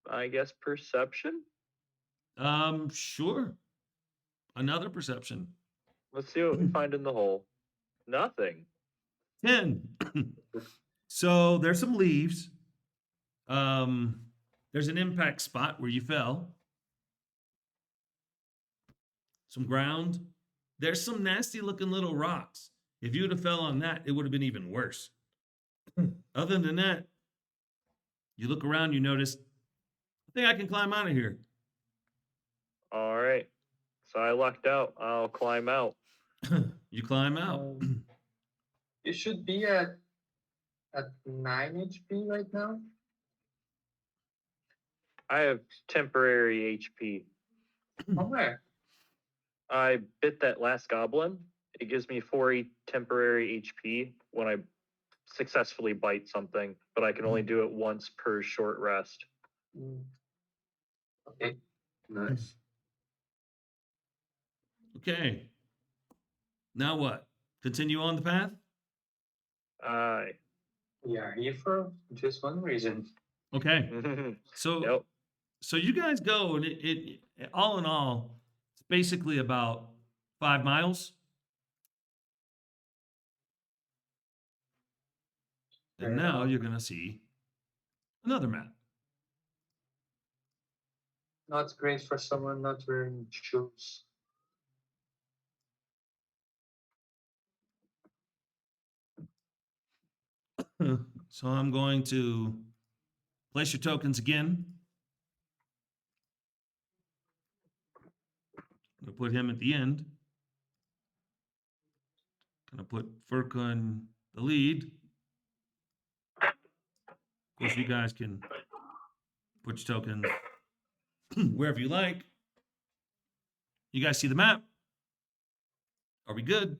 I guess perception. Sure. Another perception. Let's see what we find in the hole. Nothing. 10. So there's some leaves. There's an impact spot where you fell. Some ground. There's some nasty looking little rocks. If you'd have fell on that, it would have been even worse. Other than that, you look around, you notice, I think I can climb out of here. All right. So I lucked out. I'll climb out. You climb out. You should be at 9 HP right now. I have temporary HP. From where? I bit that last goblin. It gives me 4 temporary HP when I successfully bite something, but I can only do it once per short rest. Mm. Okay. Nice. Okay. Now what? Continue on the path? Aye. We are here for just one reason. Okay. So Yep. so you guys go, and it all in all, it's basically about 5 miles. And now you're gonna see another map. Not great for someone not wearing shoes. So I'm going to place your tokens again. I'm gonna put him at the end. Gonna put Furka in the lead. Of course, you guys can put your tokens wherever you like. You guys see the map? Are we good?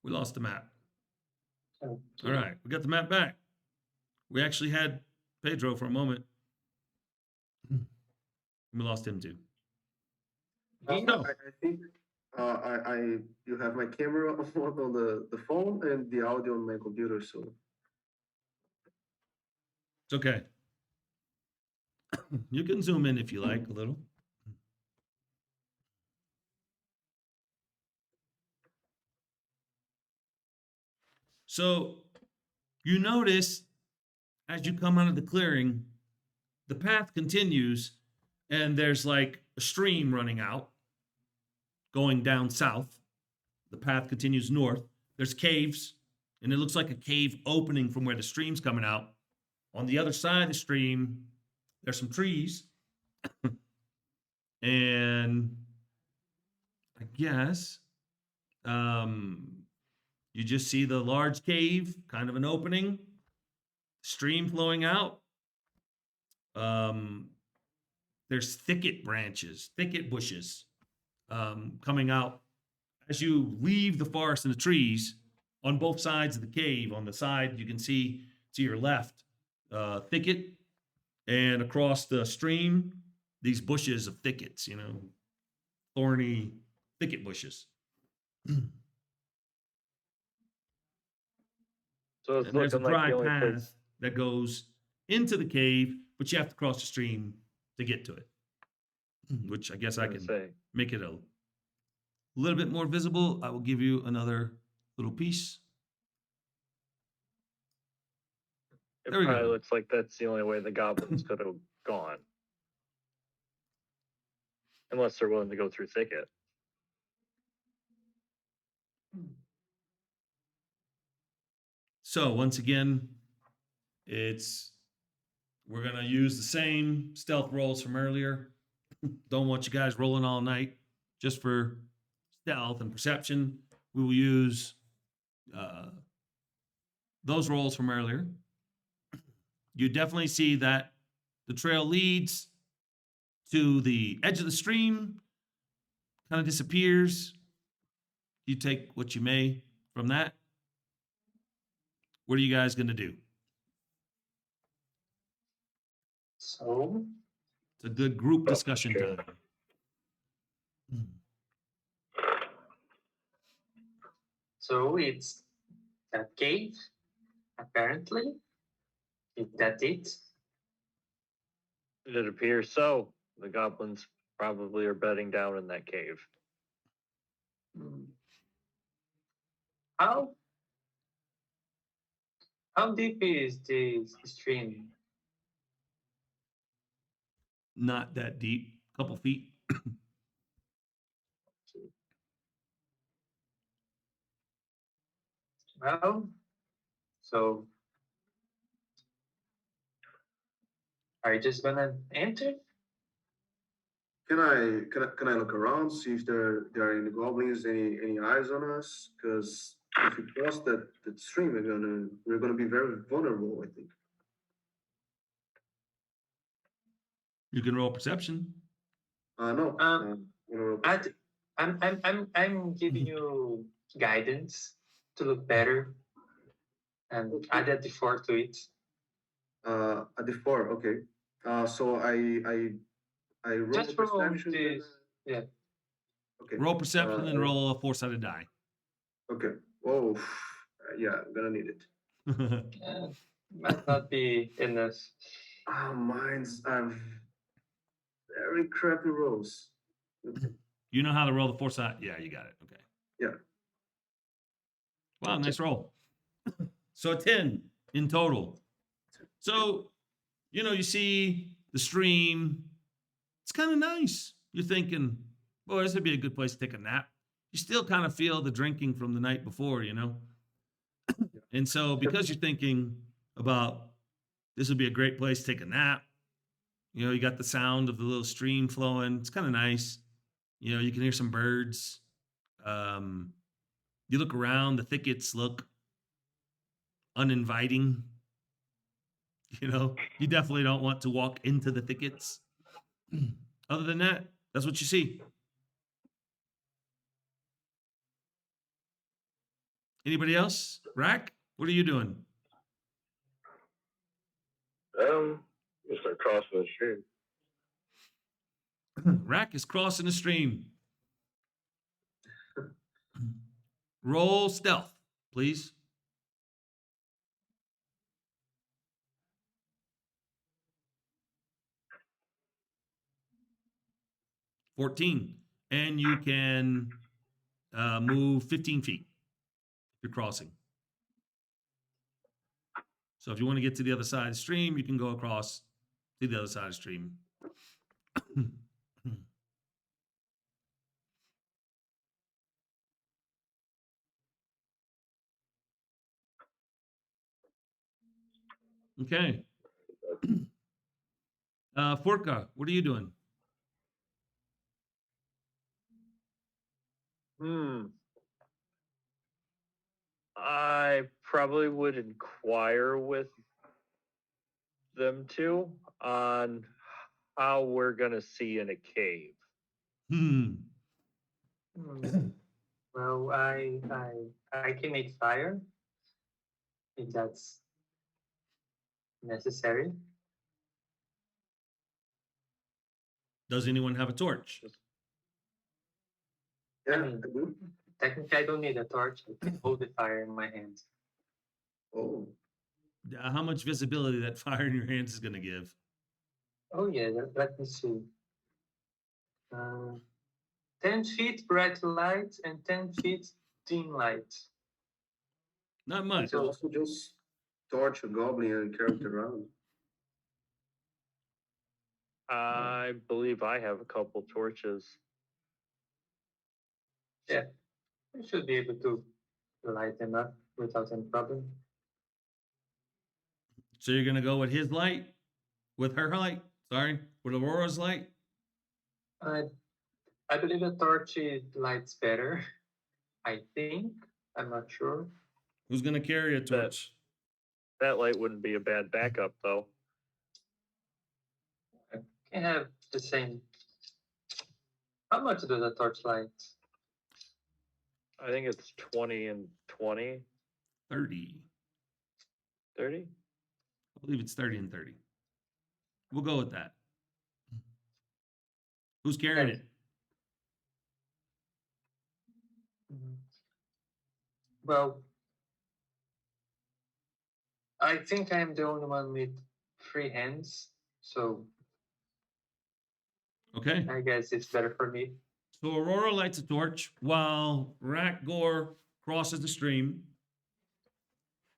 We lost the map. Okay. All right, we got the map back. We actually had Pedro for a moment. We lost him too. I So, think you have my camera on the phone and the audio on my computer, so it's okay. You can zoom in if you like a little. So you notice as you come out of the clearing, the path continues, and there's like a stream running out, going down south. The path continues north. There's caves, and it looks like a cave opening from where the stream's coming out. On the other side of the stream, there's some trees. And I guess you just see the large cave, kind of an opening, stream flowing out. There's thicket bushes coming out. As you leave the forest and the trees, on both sides of the cave, on the side you can see to your left, thicket, and across the stream, these bushes of thickets, thorny thicket bushes. So it's And there's a looking like dry the only path place. that goes into the cave, but you have to cross the stream to get to it. Which I guess I gonna can say. make it a little bit more visible. I will give you another little piece. It There we probably go. looks like that's the only way the goblins could have gone. Unless they're willing to go through thicket. So once again, we're gonna use the same stealth rolls from earlier. Don't want you guys rolling all night. Just for stealth and perception, we will use those rolls from earlier. You definitely see that the trail leads to the edge of the stream, kind of disappears. You take what you may from that. What are you guys going to do? So, It's a good group discussion Sure. time. so it's that cave, apparently. Is that it? It appears so. The goblins probably are bedding down in that cave. Hmm. How deep is this stream? Not that deep, couple feet. Well, so are you just gonna enter? Can I look around, see if there are any goblins, any eyes on us? Because if we cross that stream, we're gonna be very vulnerable, I think. You can roll perception. No. You know, I'm giving you guidance to look better and add a D4 to it. a D4, okay. So I roll Just roll perception. this. Yeah. Okay. Roll perception and roll a 4-sided die. Okay. Oh, yeah, I'm gonna need it. Might not be enough. Mine's very crappy rolls. Okay. You know how to roll the 4-side? Yeah, you got it. Okay. Yeah. Wow, nice roll. So a 10 in total. So, you see the stream. It's kind of nice. You're thinking, boy, this would be a good place to take a nap. You still kind of feel the drinking from the night before, And so because you're thinking about this would be a great place to take a nap, you got the sound of the little stream flowing. It's kind of nice. You can hear some birds. You look around, the thickets look uninviting. You definitely don't want to walk into the thickets. Other than that, that's what you see. Anybody else? Rack, what are you doing? You start crossing the stream. Rack is crossing the stream. Roll stealth, please. $14. And you can move 15 feet if you're crossing. So if you want to get to the other side of the stream, you can go across to the other side of the stream. Okay. Forka, what are you doing? I probably would inquire with them two on how we're gonna see in a cave. Well, I can make fire if that's necessary. Does anyone have a torch? Yeah, I mean, I do. technically, I don't need a torch. I can hold the fire in my hands. Oh, How much visibility that fire in your hands is going to give? Oh yeah, let me see. 10 feet bright light and 10 feet dim light. Not you much. can also just torch a goblin and carry it around. I believe I have a couple torches. Yeah, I should be able to light them up without any problem. So you're going to go with his light? With her light? Sorry, with Aurora's light? I believe a torch lights better. I think. I'm not sure. Who's going to carry a torch? That light wouldn't be a bad backup, though. Can have the same. How much does a torch light? I think it's 20 and 20, 30. 30. I believe it's 30 and 30. We'll go with that. Who's carrying it? Well, I think I'm the only one with free hands, so Okay. I guess it's better for me. So Aurora lights a torch while Rakgor crosses the stream.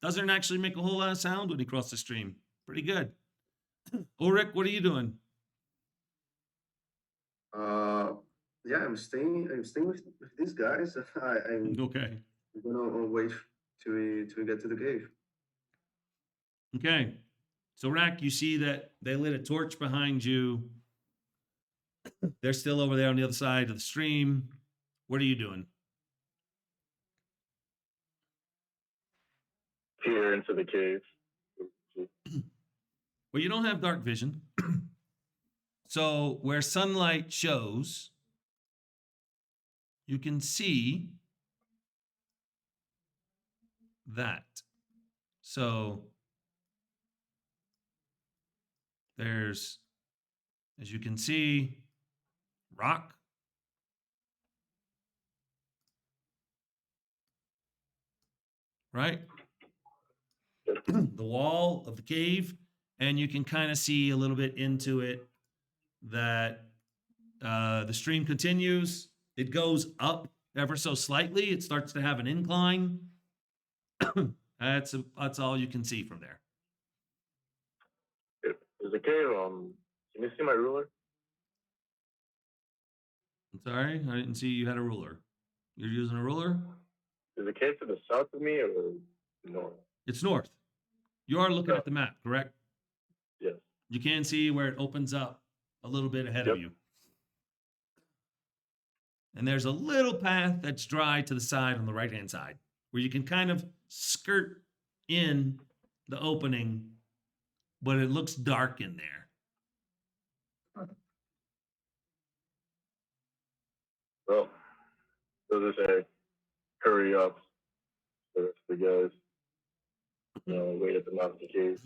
Doesn't actually make a whole lot of sound when he crosses the stream. Pretty good. Ulrich, what are you doing? Yeah, I'm staying. I'm staying with these guys. I'm Okay. gonna wait to get to the cave. Okay. So, Rack, you see that they lit a torch behind you. They're still over there on the other side of the stream. What are you doing? Peer into the cave. Well, you don't have dark vision. So, where sunlight shows, you can see that. So, there's, as you can see, rock. Right? The wall of the cave, and you can kind of see a little bit into it that the stream continues. It goes up ever so slightly. It starts to have an incline. That's all you can see from there. Is the cave, can you see my ruler? I'm sorry, I didn't see you had a ruler. You're using a ruler? Is the cave to the south of me or north? It's north. You are looking Yeah. at the map, correct? Yes. You can see where it opens up a little bit ahead of Yep. you. And there's a little path that's dry to the side on the right-hand side where you can kind of skirt in the opening, but it looks dark in there. Well, so just say, hurry up. So the guys, wait at the mouth of the cave.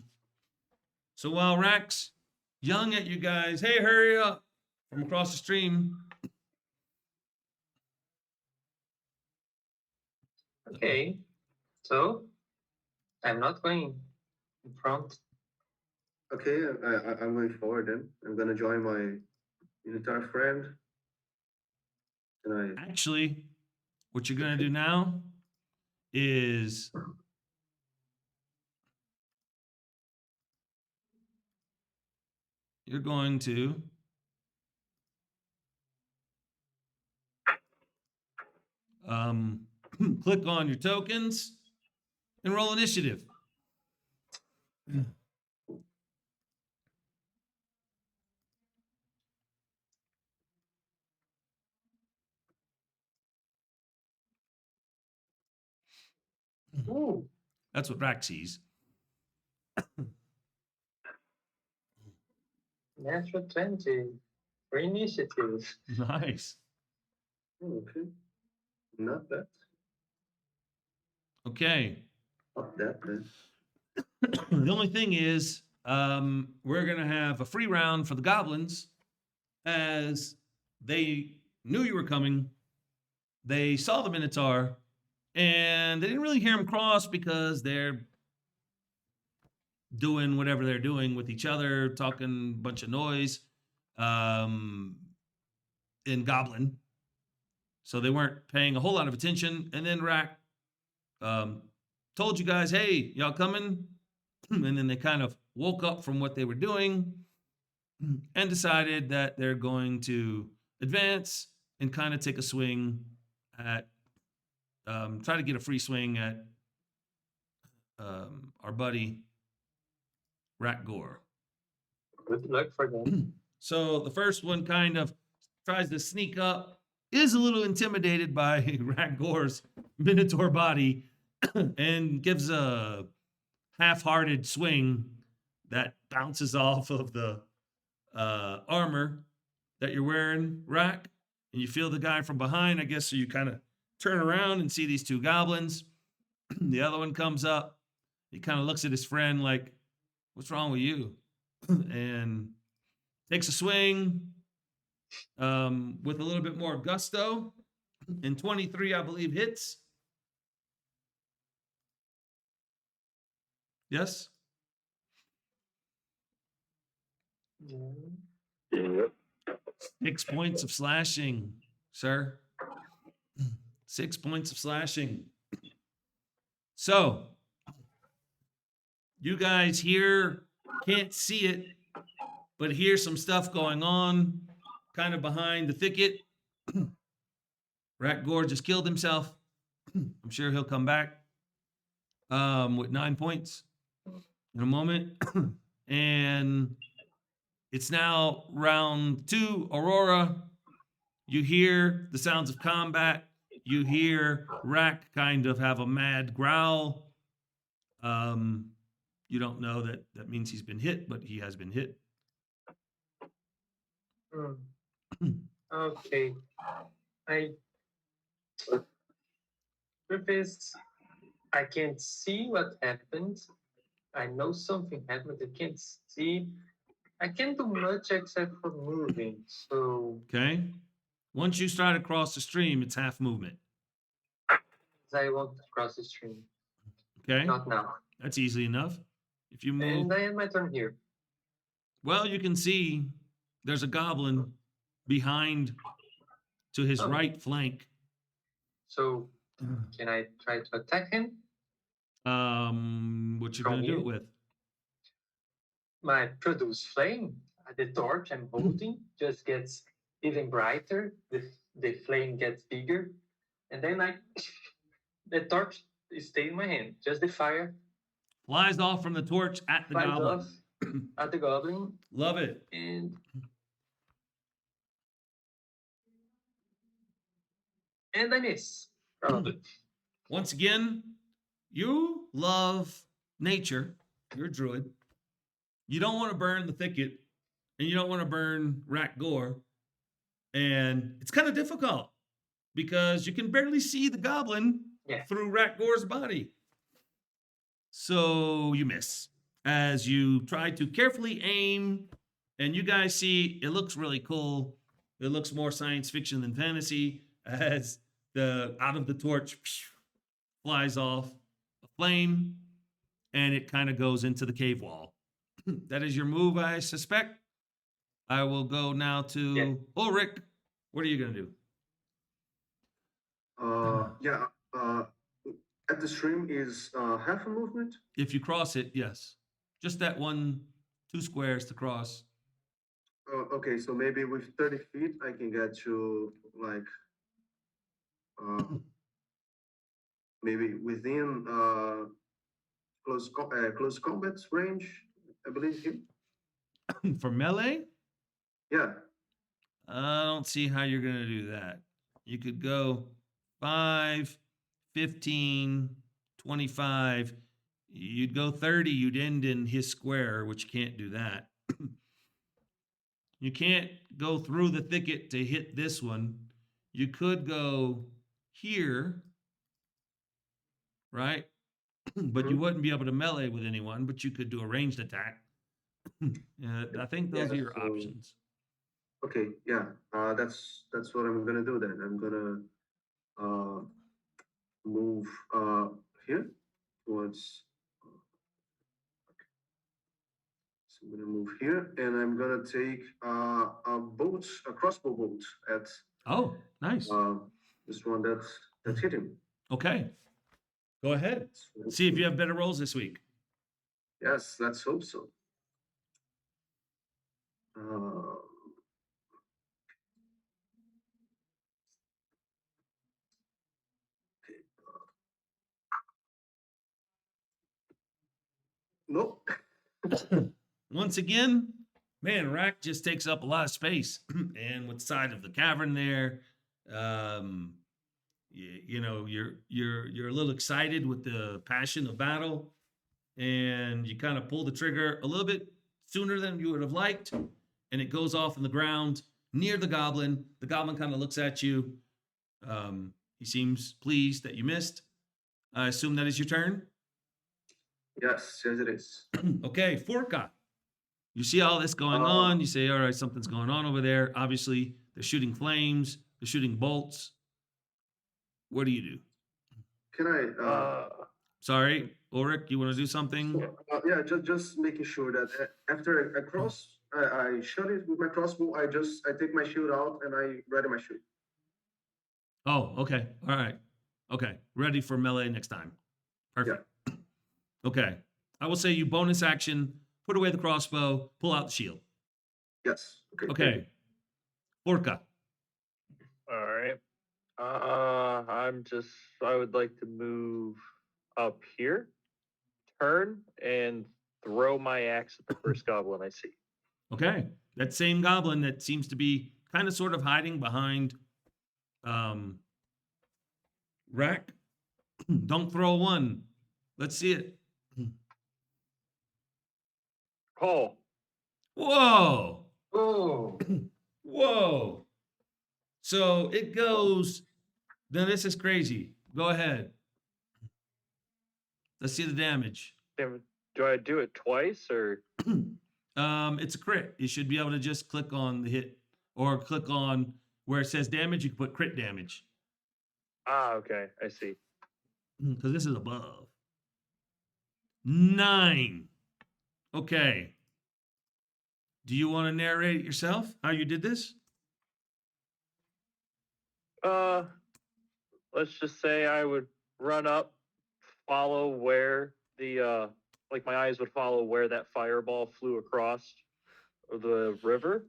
So while Rex yelling at you guys, hey, hurry up, from across the stream. Okay, so I'm not going in front. Okay, I'm going forward then. I'm gonna join my Unitar friend. And Actually, what you're going to do now is you're going to click on your tokens and roll initiative. Ooh, That's what Rack sees. natural 20 for initiatives. Nice. okay, not that, Okay. not that then. The only thing is, we're going to have a free round for the goblins as they knew you were coming. They saw the Minotaur and they didn't really hear him cross because they're doing whatever they're doing with each other, talking a bunch of noise in Goblin. So they weren't paying a whole lot of attention. And then Rack told you guys, hey, y'all coming? And then they kind of woke up from what they were doing and decided that they're going to advance and kind of take a swing at, try to get a free swing at our buddy Rat Gore. Good luck for them. So the first one kind of tries to sneak up, is a little intimidated by Rat Gore's Minotaur body, and gives a half-hearted swing that bounces off of the armor that you're wearing, Rack, and you feel the guy from behind, I guess, so you kind of turn around and see these two goblins. The other one comes up. He kind of looks at his friend like, what's wrong with you? And takes a swing with a little bit more gusto. And 23, I believe, hits. Yes? Yep. 6 points of slashing, sir. 6 points of slashing. So, you guys here can't see it, but hear some stuff going on. kind of behind the thicket. Rakgor just killed himself. I'm sure he'll come back with 9 points in a moment. And it's now round 2. Aurora, you hear the sounds of combat. You hear Rak kind of have a mad growl. You don't know that means he's been hit, but he has been hit. Okay. With this, I can't see what happened. I know something happened. I can't see. I can't do much except for moving. So Okay. Once you start across the stream, it's half movement. I want to cross the stream. Okay. Not now. That's easy enough. If you move, And I have my turn here. well, you can see there's a goblin behind to his Oh. right flank. So can I try to attack him? What you From gonna do here? it with? My produce flame, the torch I'm holding just gets even brighter. The flame gets bigger, and then the torch stays in my hand. Just the fire Flies off from the torch at the flies goblin. off at the goblin, Love it. and I miss probably. Once again, you love nature. You're a druid. You don't want to burn the thicket, and you don't want to burn Rakgor. And it's kind of difficult because you can barely see the goblin through Rakgor's body. So you miss as you try to carefully aim, and you guys see it looks really cool. It looks more science fiction than fantasy as the out of the torch flies off a flame, and it kind of goes into the cave wall. That is your move, I suspect. I will go now to Ulrich. What are you gonna do? At the stream is half a movement. If you cross it, yes. Just that 2 squares to cross. Okay, so maybe with 30 feet, I can get to like maybe within close combat range, I believe here. For melee? Yeah. I don't see how you're going to do that. You could go 5, 15, 25. You'd go 30. You'd end in his square, which you can't do that. You can't go through the thicket to hit this one. You could go here, right? But you wouldn't be able to melee with anyone, but you could do a ranged attack. I think those are your options. Okay, yeah, that's what I'm gonna do then. I'm gonna move here towards. So I'm gonna move here, and I'm gonna take a crossbow bolt at. Oh, nice. This one that's hitting. Okay, go ahead. See if you have better rolls this week. Yes, let's hope so. Nope. Once again, man, Rack just takes up a lot of space, and with the side of the cavern there, you know, you're a little excited with the passion of battle, and you kind of pull the trigger a little bit sooner than you would have liked, and it goes off in the ground near the goblin. The goblin kind of looks at you. He seems pleased that you missed. I assume that is your turn. Yes, it is. Okay, Forka. You see all this going on. You say, all right, something's going on over there. Obviously, they're shooting flames. They're shooting bolts. What do you do? Can I? Sorry, Ulrich, you want to do something? Yeah, just making sure that after I cross, I shot it with my crossbow. I take my shield out and I ready my shield. Oh, okay. All right. Okay. Ready for melee next time. Perfect. Yeah. Okay. I will say you bonus action, put away the crossbow, pull out the shield. Yes. Okay. Orca. All right. I would like to move up here, turn, and throw my axe at the first goblin I see. Okay. That same goblin that seems to be kind of sort of hiding behind Rack. Don't throw one. Let's see it. Call. Whoa. Oh, Whoa. So it goes. Now this is crazy. Go ahead. Let's see the damage. Damn it. Do I do it twice or? It's a crit. You should be able to just click on the hit or click on where it says damage. You can put crit damage Okay. I see. because this is above. 9. Okay. Do you want to narrate it yourself how you did this? Let's just say I would run up, follow where the like my eyes would follow where that fireball flew across the river,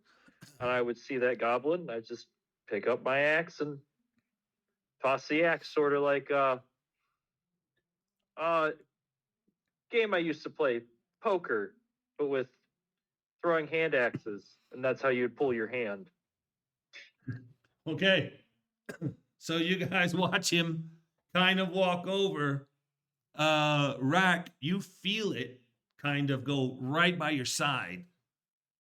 and I would see that goblin. I just pick up my axe and toss the axe, sort of like game I used to play, poker, but with throwing hand axes, and that's how you'd pull your hand. Okay. So you guys watch him kind of walk over. Rack, you feel it kind of go right by your side.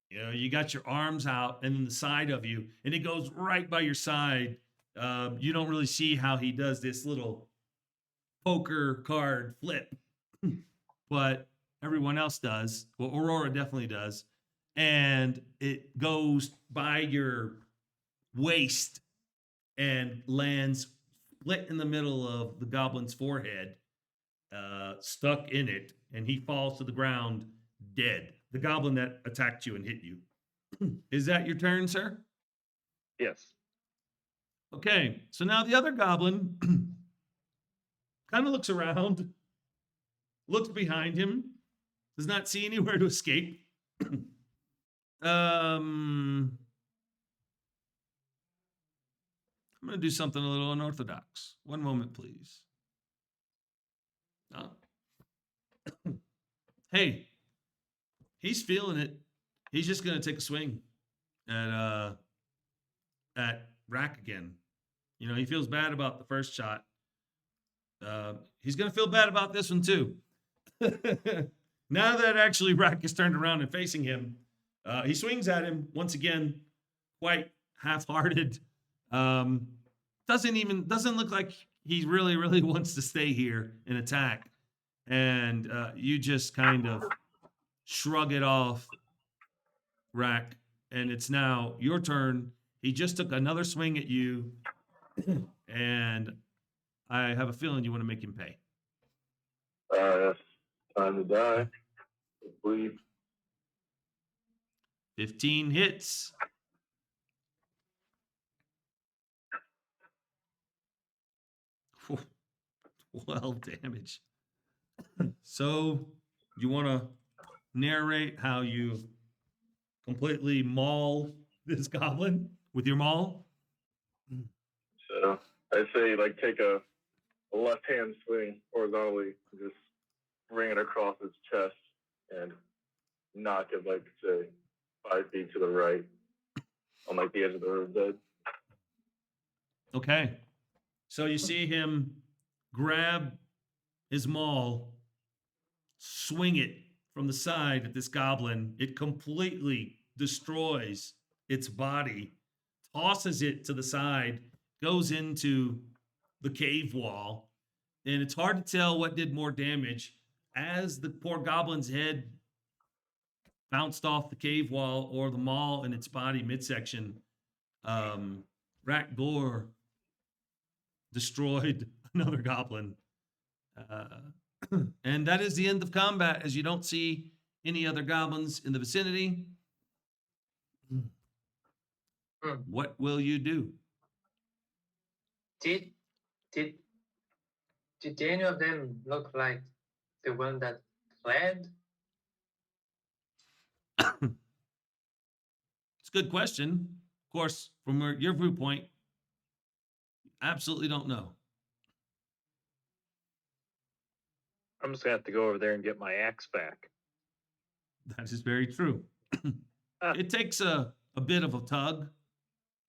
You know, you got your arms out and then the side of you, and it goes right by your side. You don't really see how he does this little poker card flip, but everyone else does. Well, Aurora definitely does. And it goes by your waist and lands split in the middle of the goblin's forehead, stuck in it, and he falls to the ground dead. The goblin that attacked you and hit you. Is that your turn, sir? Yes. Okay, so now the other goblin kind of looks around, looks behind him, does not see anywhere to escape. I'm going to do something a little unorthodox. One moment, please. Oh. Hey, he's feeling it. He's just going to take a swing at Rack again. You know, he feels bad about the first shot. He's going to feel bad about this one too. Now that actually Rack is turned around and facing him, he swings at him once again, quite half-hearted. Doesn't look like he really wants to stay here and attack. And you just kind of shrug it off, Rack, and it's now your turn. He just took another swing at you, and I have a feeling you want to make him pay. Yes. Time to die. Bleed. 15 hits. 12 damage. So, you want to narrate how you completely maul this goblin with your maul? So I say like take a left hand swing horizontally, and just bring it across its chest and knock it like say 5 feet to the right on like the edge of the bed. Okay. So you see him grab his maul, swing it from the side at this goblin. It completely destroys its body, tosses it to the side, goes into the cave wall, and it's hard to tell what did more damage. As the poor goblin's head bounced off the cave wall or the maul in its body midsection, Rat Gore destroyed another goblin. And that is the end of combat, as you don't see any other goblins in the vicinity. What will you do? did any of them look like the one that fled? It's a good question. Of course, from your viewpoint, absolutely don't know. I'm just gonna have to go over there and get my axe back. That is very true. It takes a bit of a tug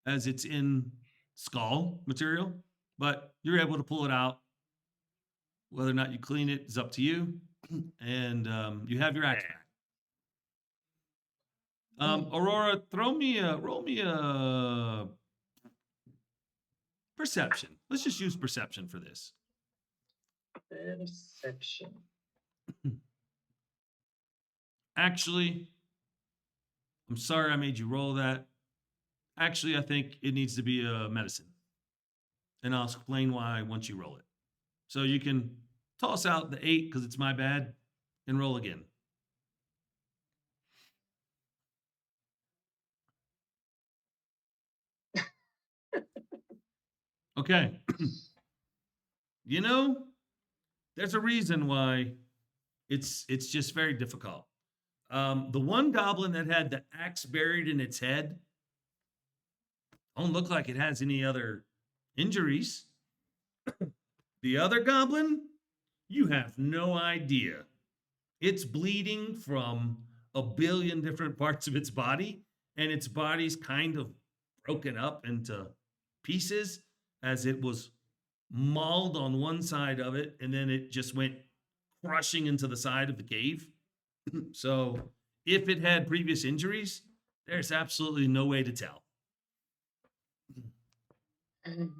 as it's in skull material, but you're able to pull it out. Whether or not you clean it is up to you. And you have your axe back. Aurora, roll me a perception. Let's just use perception for this. Perception. Actually, I'm sorry I made you roll that. Actually, I think it needs to be a medicine. And I'll explain why once you roll it. So you can toss out the 8 because it's my bad and roll again. Okay. You know, there's a reason why it's just very difficult. The one goblin that had the axe buried in its head don't look like it has any other injuries. The other goblin, you have no idea. It's bleeding from a billion different parts of its body, and its body's kind of broken up into pieces as it was mauled on one side of it, and then it just went crushing into the side of the cave. So if it had previous injuries, there's absolutely no way to tell.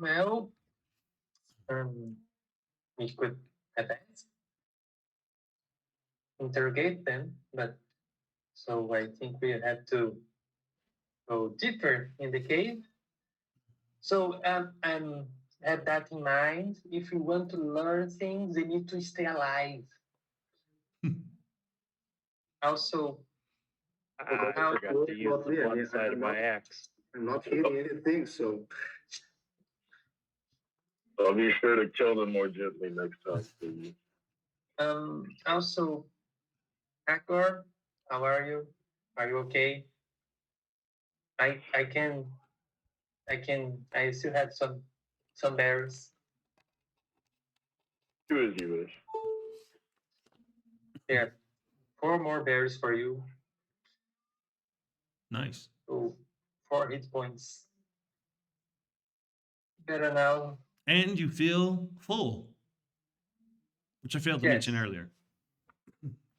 Well, we could advance, interrogate them, but so I think we have to go deeper in the cave. So have that in mind. If you want to learn things, they need to stay alive. Also, I How- forgot to use well, the yeah, one yeah, side of I'm my not- axe. I'm not hitting anything, so I'll be sure to kill them more gently next time, please. also, Akor, how are you? Are you okay? I still have some berries. Do as you wish. Yeah, 4 more berries for you. Nice. So 4 hit points. Better now. And you feel full, which I failed to mention Yes. earlier.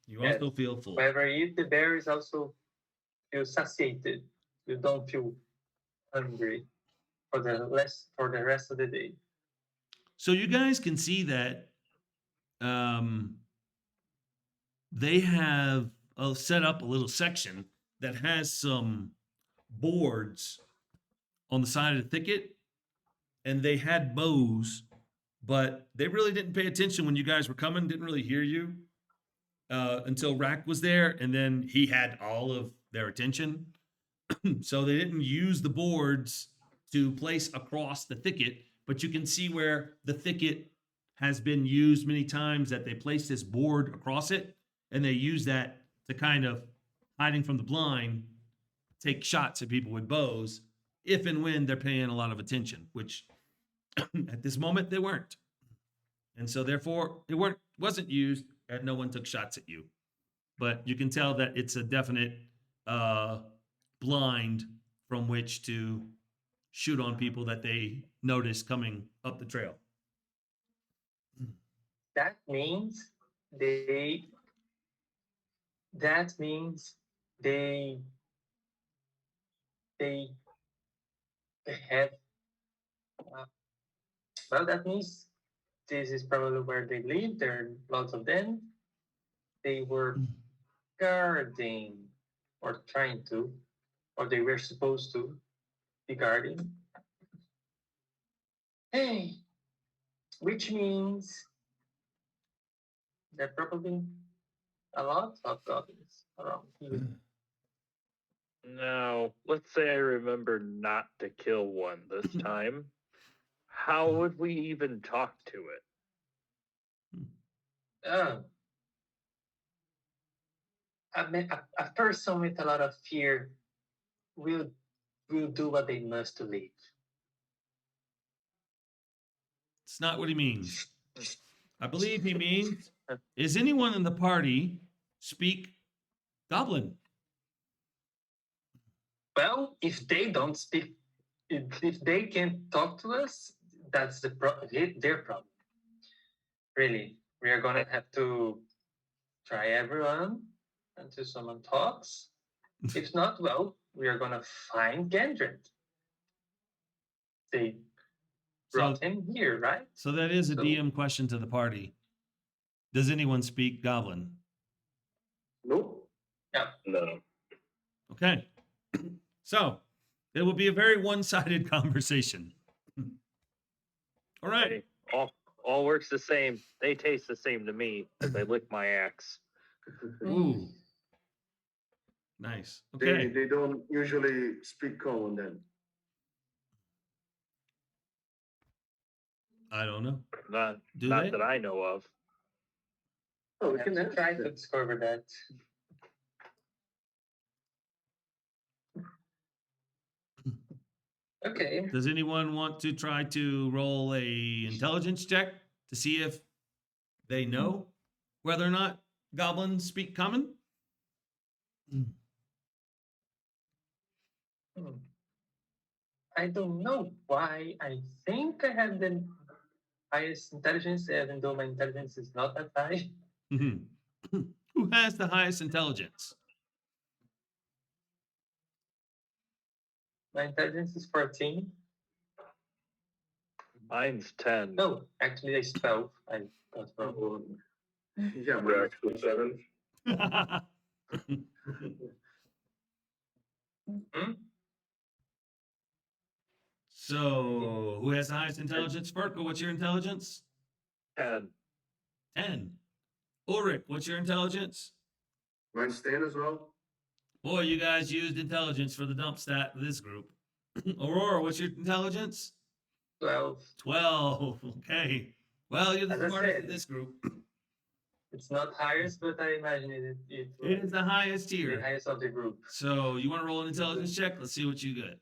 You Yes. also feel full. Whenever you eat the berries, also feel satiated. You don't feel hungry for the rest of the day. So you guys can see that they have set up a little section that has some boards on the side of the thicket, and they had bows, but they really didn't pay attention when you guys were coming, didn't really hear you until Rack was there, and then he had all of their attention. So they didn't use the boards to place across the thicket, but you can see where the thicket has been used many times that they placed this board across it, and they use that to kind of hiding from the blind, take shots at people with bows if and when they're paying a lot of attention, which at this moment they weren't. And so therefore it wasn't used and no one took shots at you. But you can tell that it's a definite blind from which to shoot on people that they notice coming up the trail. That means they have well, that means this is probably where they live. There are lots of them. They were guarding or trying to, or they were supposed to be guarding. Hey, which means there are probably a lot of goblins around here. Now, let's say I remember not to kill one this time. How would we even talk to it? A person with a lot of fear will will do what they must to live. It's not what he means. I believe he means, is anyone in the party speak goblin? Well, if they don't speak, if they can't talk to us, that's their problem. Really, we are gonna have to try everyone until someone talks. If not, well, we are gonna find Gendrit. They So, brought him here, right? so that is a So- DM question to the party. Does anyone speak goblin? Nope. No. Okay. So it will be a very one-sided conversation. All right. Hey, all works the same. They taste the same to me as I lick my axe. Ooh. Nice. They, Okay. they don't usually speak common then. I don't know. Not Do not they? that I know of. Oh, we We can have to try ask to them. discover that. Okay. Does anyone want to try to roll a intelligence check to see if they know whether or not goblins speak common? Hmm. I don't know why. I think I have the highest intelligence, even though my intelligence is not that high. Who has the highest intelligence? My intelligence is 14. Mine's 10. No, actually, it's 12. I got wrong. Oh, yeah, Rex with 7. Hmm? So, who has the highest intelligence? Ferko, what's your intelligence? 10. 10. Ulrich, what's your intelligence? mine's 10 as well. Boy, you guys used intelligence for the dump stat of this group. Aurora, what's your intelligence? 12. 12. Okay. Well, you're As the I smartest said. of this group. It's not highest, but I imagine it It is the highest the tier. highest of the group. So, you want to roll an intelligence check? Let's see what you get.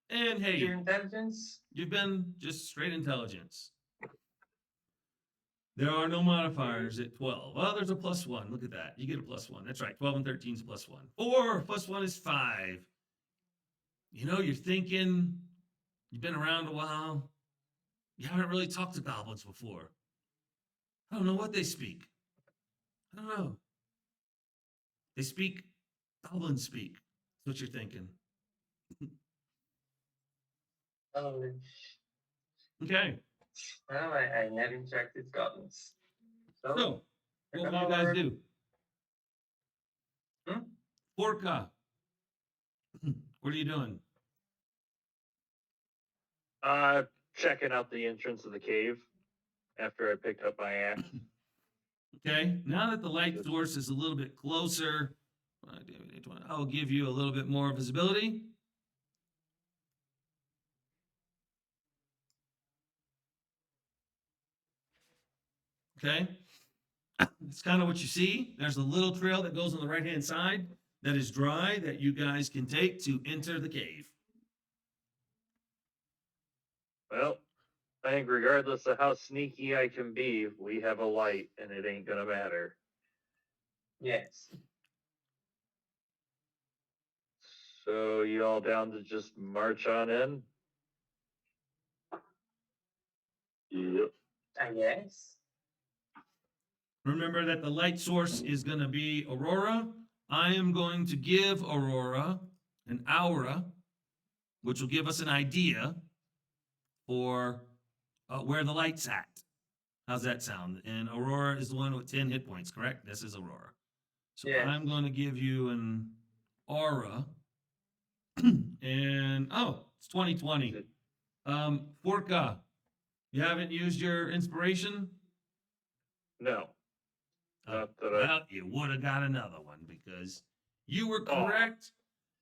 And Your hey, intelligence? you've been just straight intelligence. There are no modifiers at 12. Well, there's a +1. Look at that. You get a +1. That's right. 12 and 13 is +1. 4 + 1 is 5. You know, you're thinking, you've been around a while. You haven't really talked to goblins before. I don't know what they speak. I don't know. They speak goblin speak. That's what you're thinking. Oh, Okay. well, I never interact with goblins. So, we're what will gonna you guys learn- do? Hmm? Orca. What are you doing? Checking out the entrance of the cave after I picked up my axe. Okay. Now that the light source is a little bit closer, I'll give you a little bit more visibility. Okay. It's kind of what you see. There's a little trail that goes on the right-hand side that is dry that you guys can take to enter the cave. Well, I think regardless of how sneaky I can be, we have a light and it ain't gonna matter. Yes. So you all down to just march on in? Yep. I guess. Remember that the light source is going to be Aurora. I am going to give Aurora an aura, which will give us an idea for where the light's at. How's that sound? And Aurora is the one with 10 hit points, correct? This is Aurora. So Yes. I'm going to give you an aura. And, oh, it's 2020. Forka, you haven't used your inspiration? No. Oh, Not that I- well, you would have got another one because you were Oh. correct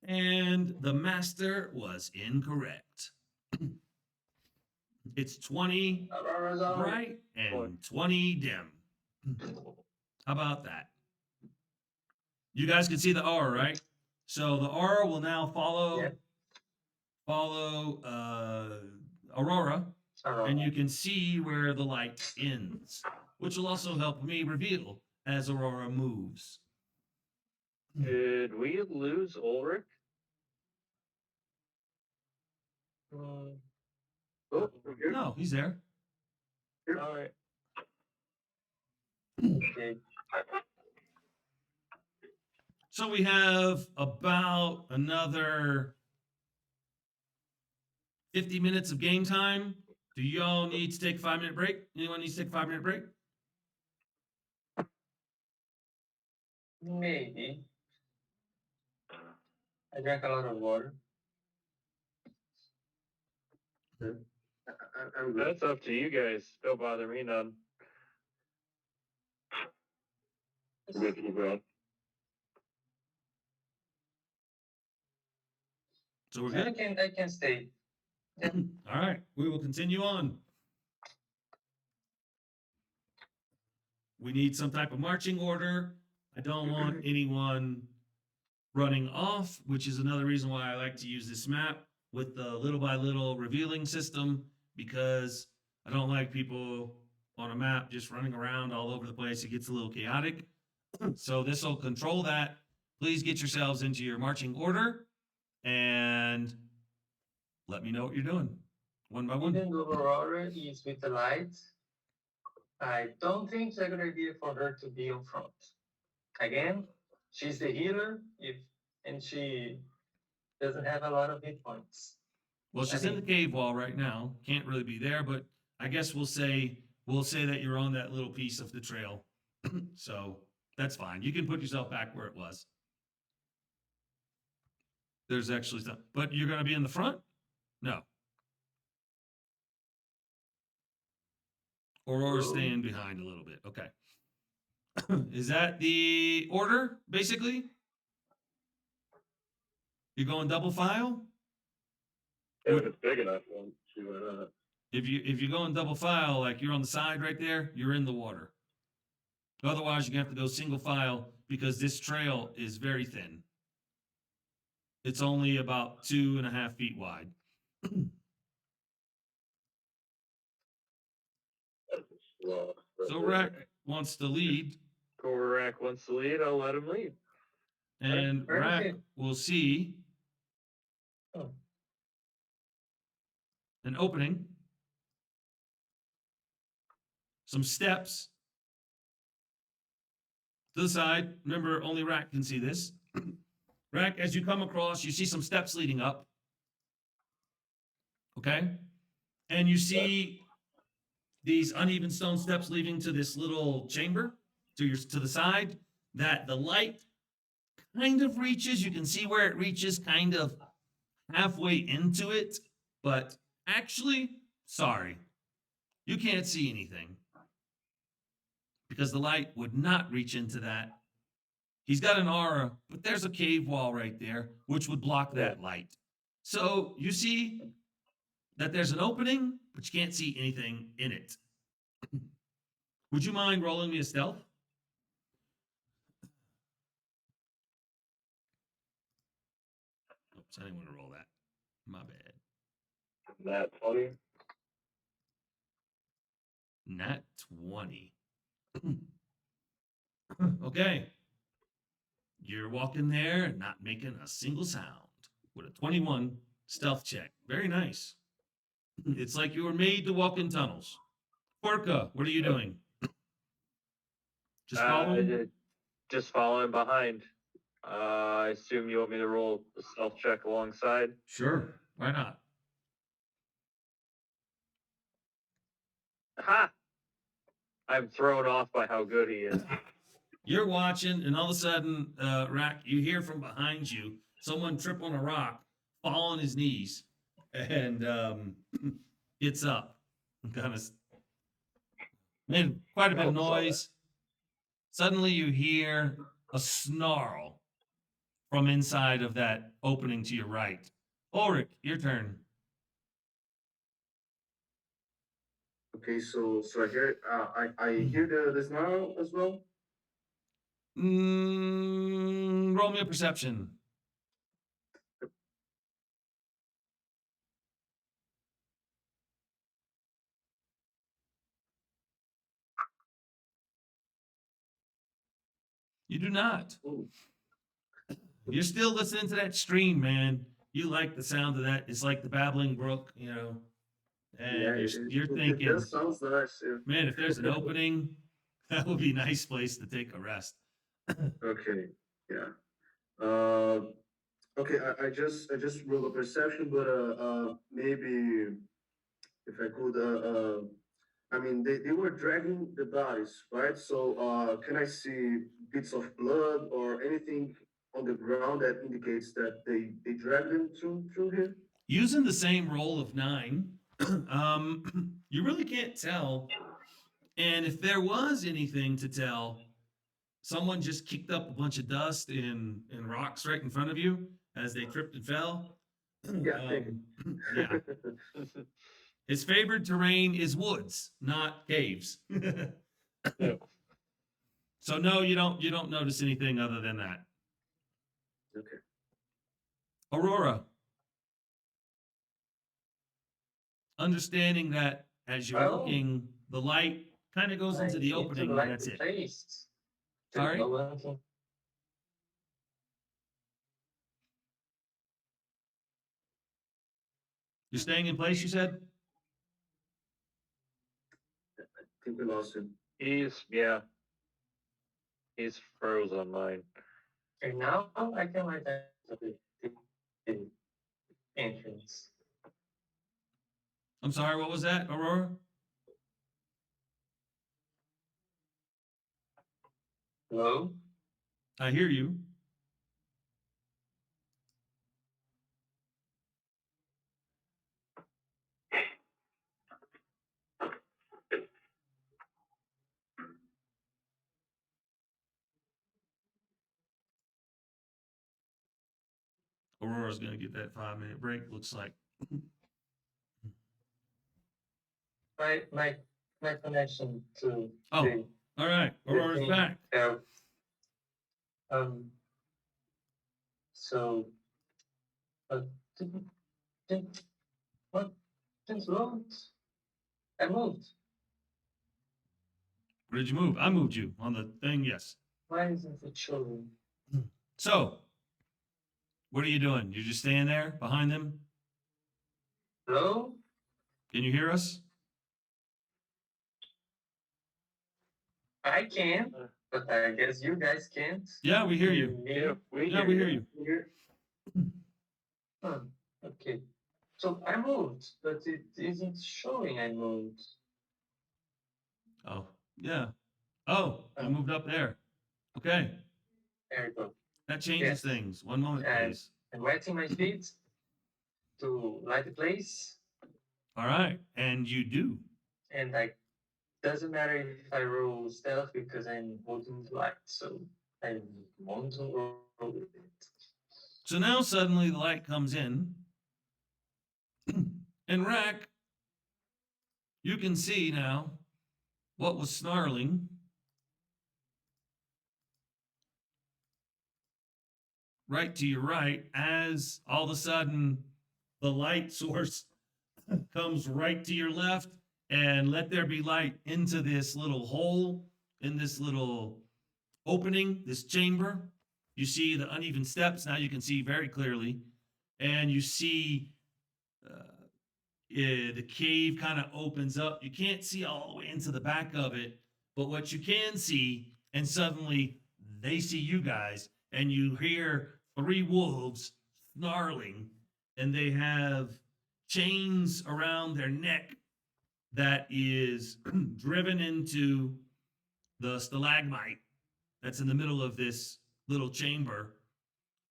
and the master was incorrect. It's 20 Aurora's on. bright and 20 dim. How about that? You guys can see the aura, right? So the aura will now follow Yeah. Aurora, Aurora. and you can see where the light ends, which will also help me reveal as Aurora moves. Did we lose Ulrich? Oh, we're here. No, he's there. All right. Okay. So we have about another 50 minutes of game time. Do y'all need to take a 5-minute break? Anyone needs to take a 5-minute break? Maybe. I drank a lot of water. I'm good. That's up to you guys. Don't bother me none. I'm good to keep going. So we're I good? can stay. Yeah. All right, we will continue on. We need some type of marching order. I don't want anyone running off, which is another reason why I like to use this map with the little by little revealing system, because I don't like people on a map just running around all over the place. It gets a little chaotic. So this will control that. Please get yourselves into your marching order and let me know what you're doing one by one. Even though Aurora is with the light, I don't think it's a good idea for her to be in front. Again, she's the healer, and she doesn't have a lot of hit points. Well, she's in the cave wall right now. Can't really be there, but I guess we'll say that you're on that little piece of the trail. So that's fine. You can put yourself back where it was. There's actually stuff, but you're going to be in the front? No. Aurora's staying behind a little bit. Okay. Is that the order, basically? You're going double file? If it's big enough, then see why not. If you go in double file, like you're on the side right there, you're in the water. Otherwise, you're gonna have to go single file because this trail is very thin. It's only about 2.5 feet wide. Well, So Rack wants to lead, Korak wants to lead. I'll let him lead. and Where is Rack it? will see Oh. an opening, some steps to the side. Remember, only Rack can see this. Rack, as you come across, you see some steps leading up. Okay? And you see these uneven stone steps leading to this little chamber to the side that the light kind of reaches. You can see where it reaches kind of halfway into it, but actually, sorry, you can't see anything because the light would not reach into that. He's got an aura, but there's a cave wall right there, which would block that light. So you see that there's an opening, but you can't see anything in it. Would you mind rolling me a stealth? Oops, I didn't want to roll that. My bad. Nat 20. Nat 20. Okay. You're walking there and not making a single sound with a 21 stealth check. Very nice. It's like you were made to walk in tunnels. Porca, what are you doing? Just following? Just following behind. I assume you want me to roll a stealth check alongside. Sure. Why not? Ha! I'm thrown off by how good he is. You're watching, and all of a sudden, Rack, you hear from behind you someone trip on a rock, fall on his knees, and gets up. Kind of made quite a bit of noise. Suddenly, you hear a snarl from inside of that opening to your right. Ulrich, your turn. Okay, so I hear I hear the snarl as well. Roll me a perception. You do not. Ooh. You're still listening to that stream, man. You like the sound of that. It's like the babbling brook, you know. And Yeah, you're it thinking, that sounds nice. Yeah. man, if there's an opening, that would be a nice place to take a rest. Okay. Yeah. Okay. I just rolled a perception, but maybe if I could I mean they were dragging the bodies, right? So can I see bits of blood or anything on the ground that indicates that they dragged them through here? Using the same roll of 9, you really can't tell. And if there was anything to tell, someone just kicked up a bunch of dust and rocks right in front of you as they tripped and fell. Yeah, I think. Yeah. His favored terrain is woods, not caves. Yeah. So no, you don't notice anything other than that. Okay. Aurora, understanding that as you're Oh. looking, the light kind of goes I into the need to opening, and light that's the it. place. Sorry? No one can- You're staying in place, you said? I think we lost him. Yeah. He's froze on mine. And now I can light the entrance. I'm sorry, what was that, Aurora? Hello? I hear you. Aurora's going to get that 5-minute break, looks like. My connection to Oh, the all right. Aurora's thing back. fell. So didn't, didn't, what didn't load? I moved. Where did you move? I moved you on the thing, yes. Why isn't it showing? So, what are you doing? You're just staying there behind them? Hello? Can you hear us? I can, but I guess you guys can't. Yeah, we hear you. Yeah, we Yeah, we hear you. Huh, okay. So I moved, but it isn't showing I moved. Oh, yeah. Oh, you moved up there. Okay, There we go. that changes Yes. things. One moment, And please. I'm wetting my feet to light the place. All right, and you do. And doesn't matter if I roll stealth because I'm holding the light, so I want to roll with it. So now suddenly the light comes in, and Rack, you can see now what was snarling right to your right as all of a sudden the light source comes right to your left, and let there be light into this little hole in this little opening, this chamber. You see the uneven steps. Now you can see very clearly, and you see the cave kind of opens up. You can't see all the way into the back of it, but what you can see, and suddenly they see you guys, and you hear 3 wolves snarling, and they have chains around their neck that is driven into the stalagmite that's in the middle of this little chamber.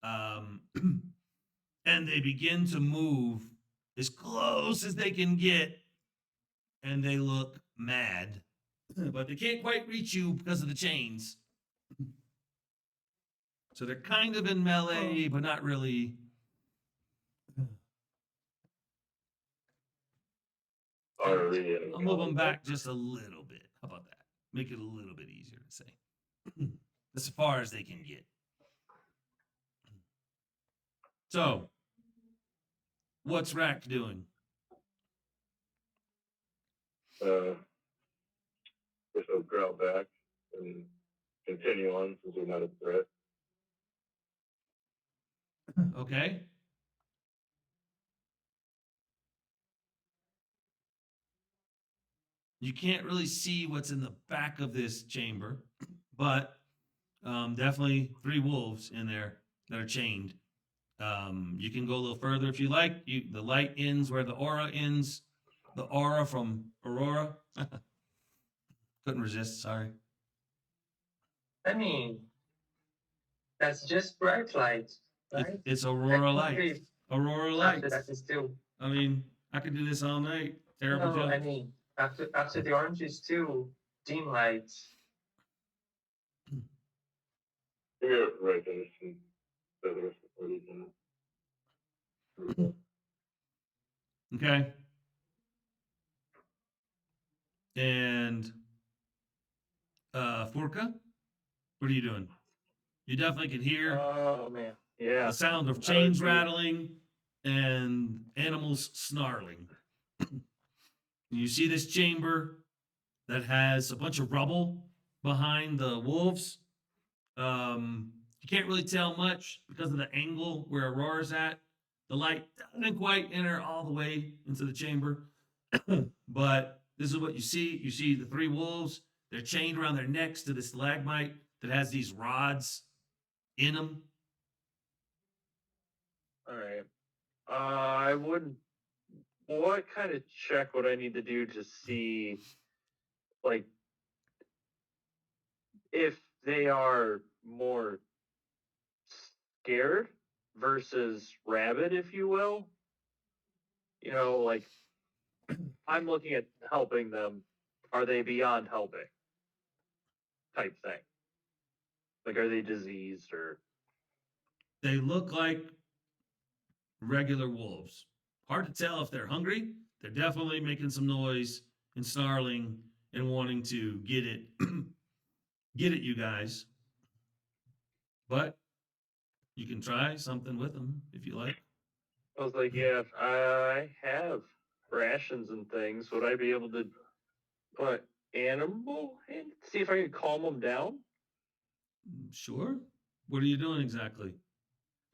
And they begin to move as close as they can get, and they look mad, but they can't quite reach you because of the chains. So they're kind of in melee, but not really. I'll move them back just a little bit. How about that? Make it a little bit easier to say. As far as they can get. So, what's Rack doing? Guess I'll growl back and continue on since they're not a threat. Okay. You can't really see what's in the back of this chamber, but definitely 3 wolves in there that are chained. You can go a little further if you like. The light ends where the aura ends. The aura from Aurora. Couldn't resist. Sorry. I mean, that's just bright light, right? It's Aurora light. Technically, Aurora after light. that is still. I mean, I could do this all night. Terrible No, joke. I mean, after the orange is still dim light. Yeah, right. There's some the rest of the party's in it. Okay. And Furka, what are you doing? You definitely can hear Oh man, yeah. the sound of chains rattling and animals snarling. You see this chamber that has a bunch of rubble behind the wolves. You can't really tell much because of the angle where Aurora's at. The light doesn't quite enter all the way into the chamber, but this is what you see. You see the 3 wolves. They're chained around their necks to this stalagmite that has these rods in them. All right. I would. What kind of check would I need to do to see, like, if they are more scared versus rabid, if you will? You know, like, I'm looking at helping them. Are they beyond helping? Type thing. Like, are they diseased or? They look like regular wolves. Hard to tell if they're hungry. They're definitely making some noise and snarling and wanting to get it get at you guys. But you can try something with them if you like. I was like, yeah, if I have rations and things, would I be able to put animal and see if I could calm them down? Sure. What are you doing exactly?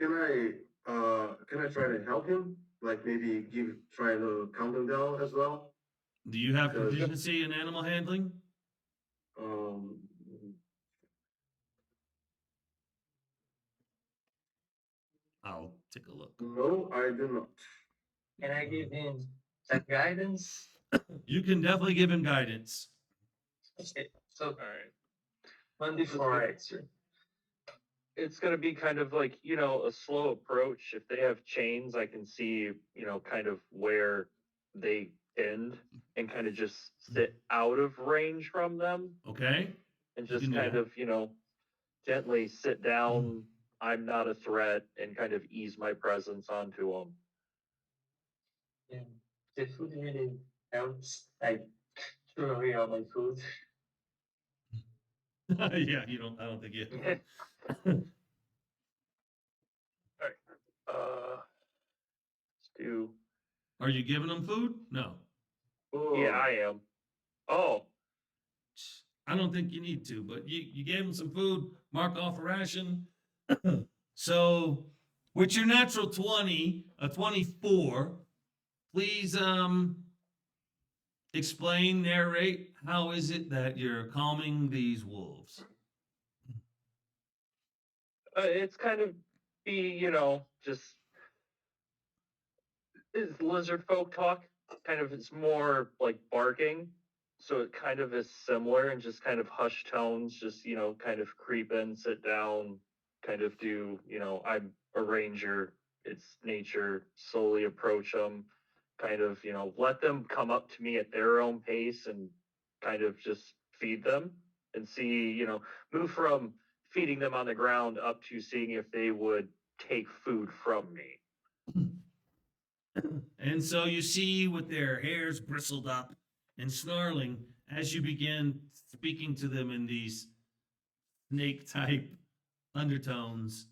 Can I try to help him? Like maybe try to calm him down as well? Do you have Because- proficiency in animal handling? Um, I'll take a look. no, I do not. Can I give him that guidance? You can definitely give him guidance. Okay, so All right. 1d4 extra. It's going to be kind of like, a slow approach. If they have chains, I can see, kind of where they end and kind of just sit out of range from them Okay? and You just can do kind that. of, gently sit down. I'm not a threat and kind of ease my presence onto them. Yeah, the food really helps. I threw away all my food. Yeah, I don't think you. Let's do. Are you giving them food? No. Yeah, I am. Oh, I don't think you need to, but you gave them some food, mark off a ration. So with your natural 20, a 24, please explain, narrate, how is it that you're calming these wolves? it's kind of just is lizard folk talk. Kind of, it's more like barking. So it kind of is similar and just kind of hushed tones, just, kind of creep in, sit down, kind of do, I'm a ranger. It's nature, slowly approach them, kind of, let them come up to me at their own pace and kind of just feed them and see, move from feeding them on the ground up to seeing if they would take food from me. And so you see with their hairs bristled up and snarling as you begin speaking to them in these snake type undertones.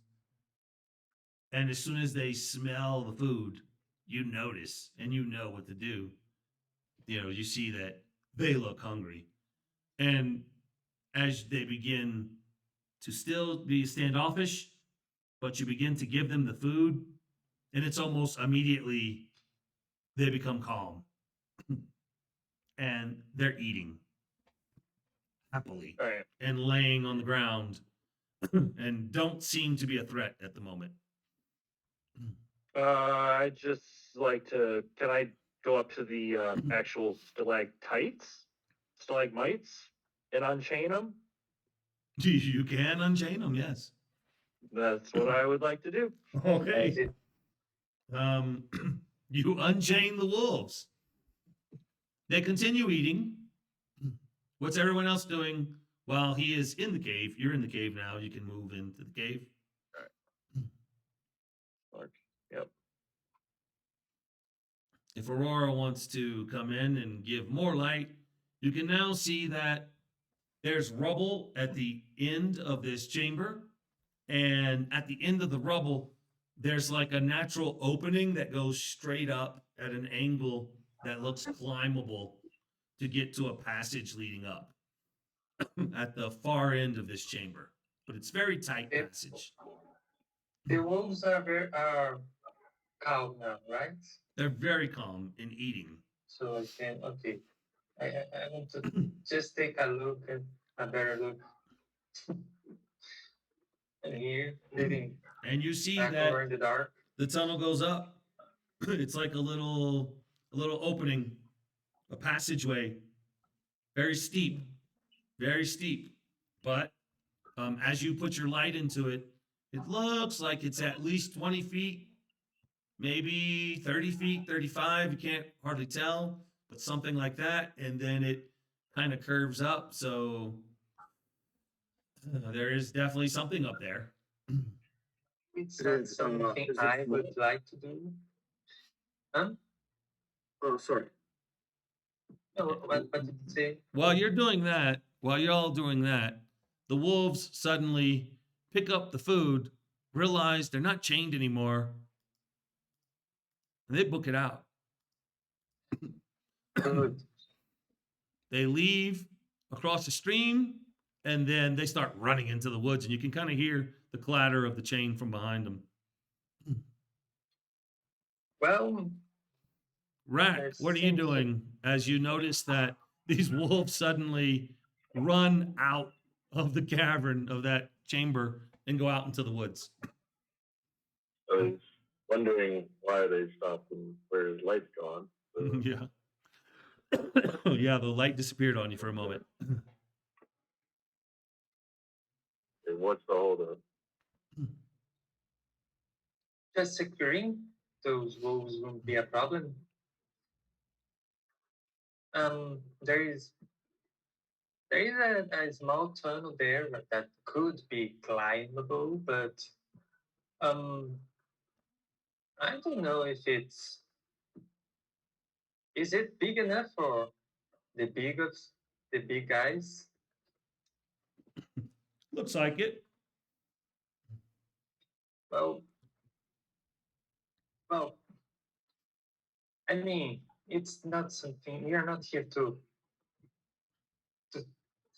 And as soon as they smell the food, you notice and you know what to do. You see that they look hungry. And as they begin to still be standoffish, but you begin to give them the food, and it's almost immediately they become calm and they're eating happily All right. and laying on the ground and don't seem to be a threat at the moment. I just like to. Can I go up to the actual stalagmites, and unchain them? You can unchain them, yes. That's what I would like to do. Is Okay. it You unchain the wolves. They continue eating. What's everyone else doing while he is in the cave? You're in the cave now. You can move into the cave. Yep. If Aurora wants to come in and give more light, you can now see that there's rubble at the end of this chamber. And at the end of the rubble, there's like a natural opening that goes straight up at an angle that looks climbable to get to a passage leading up at the far end of this chamber. But it's very tight passage. the wolves are calm now, right? They're very calm in eating. So I can okay. I want to just take a look and a better look. And here, leading And you see back that over in the dark. the tunnel goes up. It's like a little opening, a passageway, very steep, very steep. But as you put your light into it, it looks like it's at least 20 feet, maybe 30 feet, 35. You can't hardly tell, but something like that. And then it kind of curves up. So there is definitely something up there. It's It not is, something is it I would small? like to do. Huh? Oh, sorry. No, what did you say? While you're doing that, while you're all doing that, the wolves suddenly pick up the food, realize they're not chained anymore, and they book it out. Good. They leave across the stream, and then they start running into the woods, and you can kind of hear the clatter of the chain from behind them. Well, Rack, There what are you seems to- doing as you notice that these wolves suddenly run out of the cavern of that chamber and go out into the woods? I was wondering why they stopped and where his light's gone. So Yeah. Yeah, the light disappeared on you for a moment. and what's the holdup? just securing those wolves won't be a problem. There is a small tunnel there that could be climbable, but um, I don't know if is it big enough for the big guys? Looks like it. Well, well, I mean, it's not something we are not here to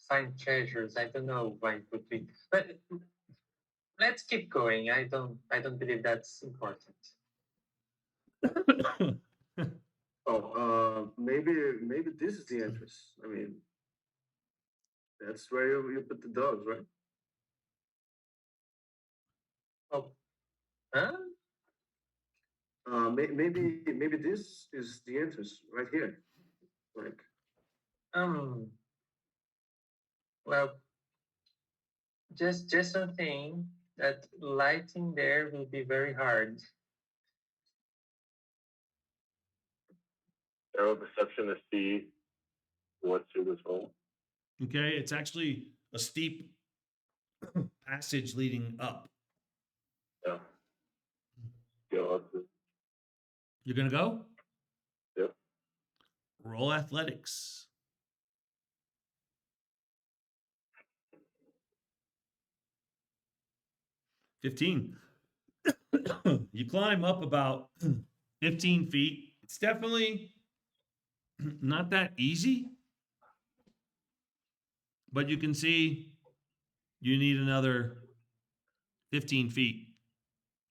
find treasures. I don't know why it would be, but let's keep going. I don't believe that's important. Oh, maybe this is the entrance. I mean, that's where you put the dogs, right? Oh, huh? Maybe this is the entrance right here. Like, Well, just something that lighting there will be very hard. Arrow perception to see what's through this hole. Okay, it's actually a steep passage leading up. Yeah. Go up to, You're gonna go? yep. Roll athletics. 15. You climb up about 15 feet. It's definitely not that easy, but you can see you need another 15 feet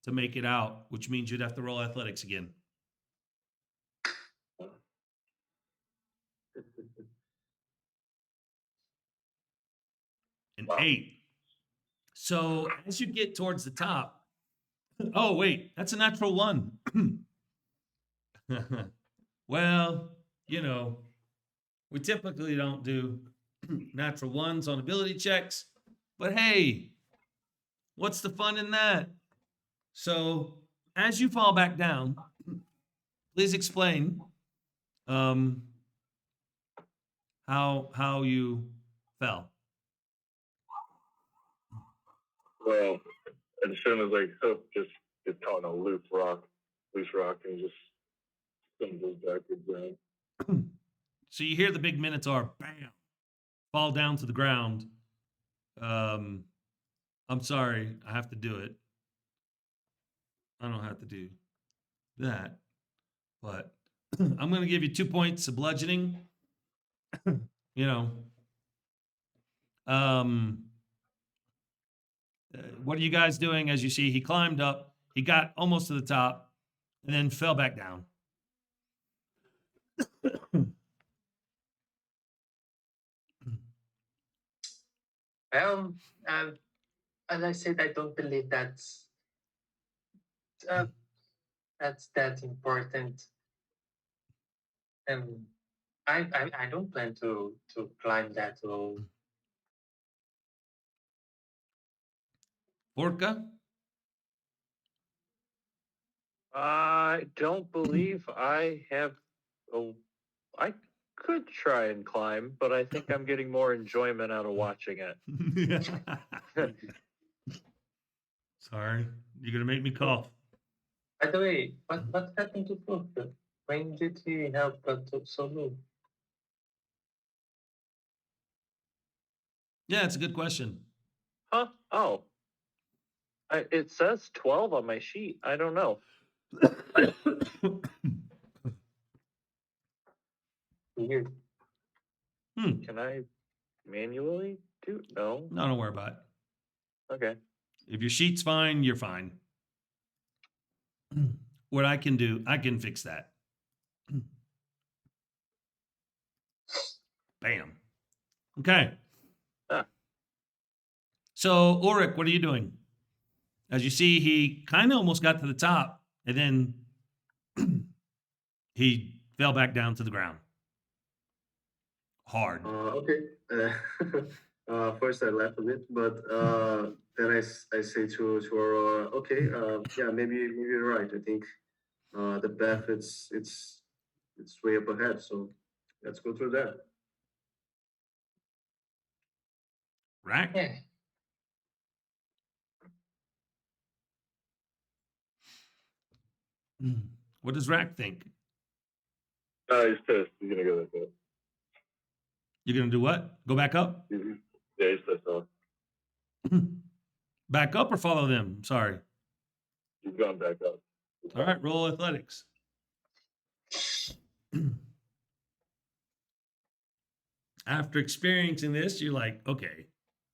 to make it out, which means you'd have to roll athletics again. An 8. So as you get towards the top, oh wait, that's a natural 1. Well, you know, we typically don't do natural 1s on ability checks, but hey, what's the fun in that? So as you fall back down, please explain how you fell. Well, as soon as Hook just gets caught on a loose rock, and just stumbles backwards down. So you hear the big minotaur bam fall down to the ground. I'm sorry, I have to do it. I don't have to do that, but I'm going to give you 2 points of bludgeoning. You know, what are you guys doing? As you see, he climbed up, he got almost to the top, and then fell back down. Well, as I said, I don't believe uh, that's that important. And I don't plan to climb that wall. Orca? I don't believe I have. Oh, I could try and climb, but I think I'm getting more enjoyment out of watching it. Sorry, you're going to make me cough. By the way, what happened to Fulker? When did he help Solo? Yeah, it's a good question. Huh? Oh. It says 12 on my sheet. I don't know. Weird. Can I manually do? No. No, don't worry about it. Okay. If your sheet's fine, you're fine. What I can do, I can fix that. Bam. Okay. Ah. So, Ulrich, what are you doing? As you see, he kind of almost got to the top, and then he fell back down to the ground. Hard. Okay. First I laugh a bit, but then I say to Aurora, okay, yeah, maybe you're right. I think the path it's way up ahead, so let's go through that. Right? Yeah. What does Rack think? He's pissed. He's gonna go like that. You're going to do what? Go back up? Yeah, he's pissed off. Back up or follow them? Sorry. He's gone back up. All right, roll athletics. After experiencing this, you're like, okay,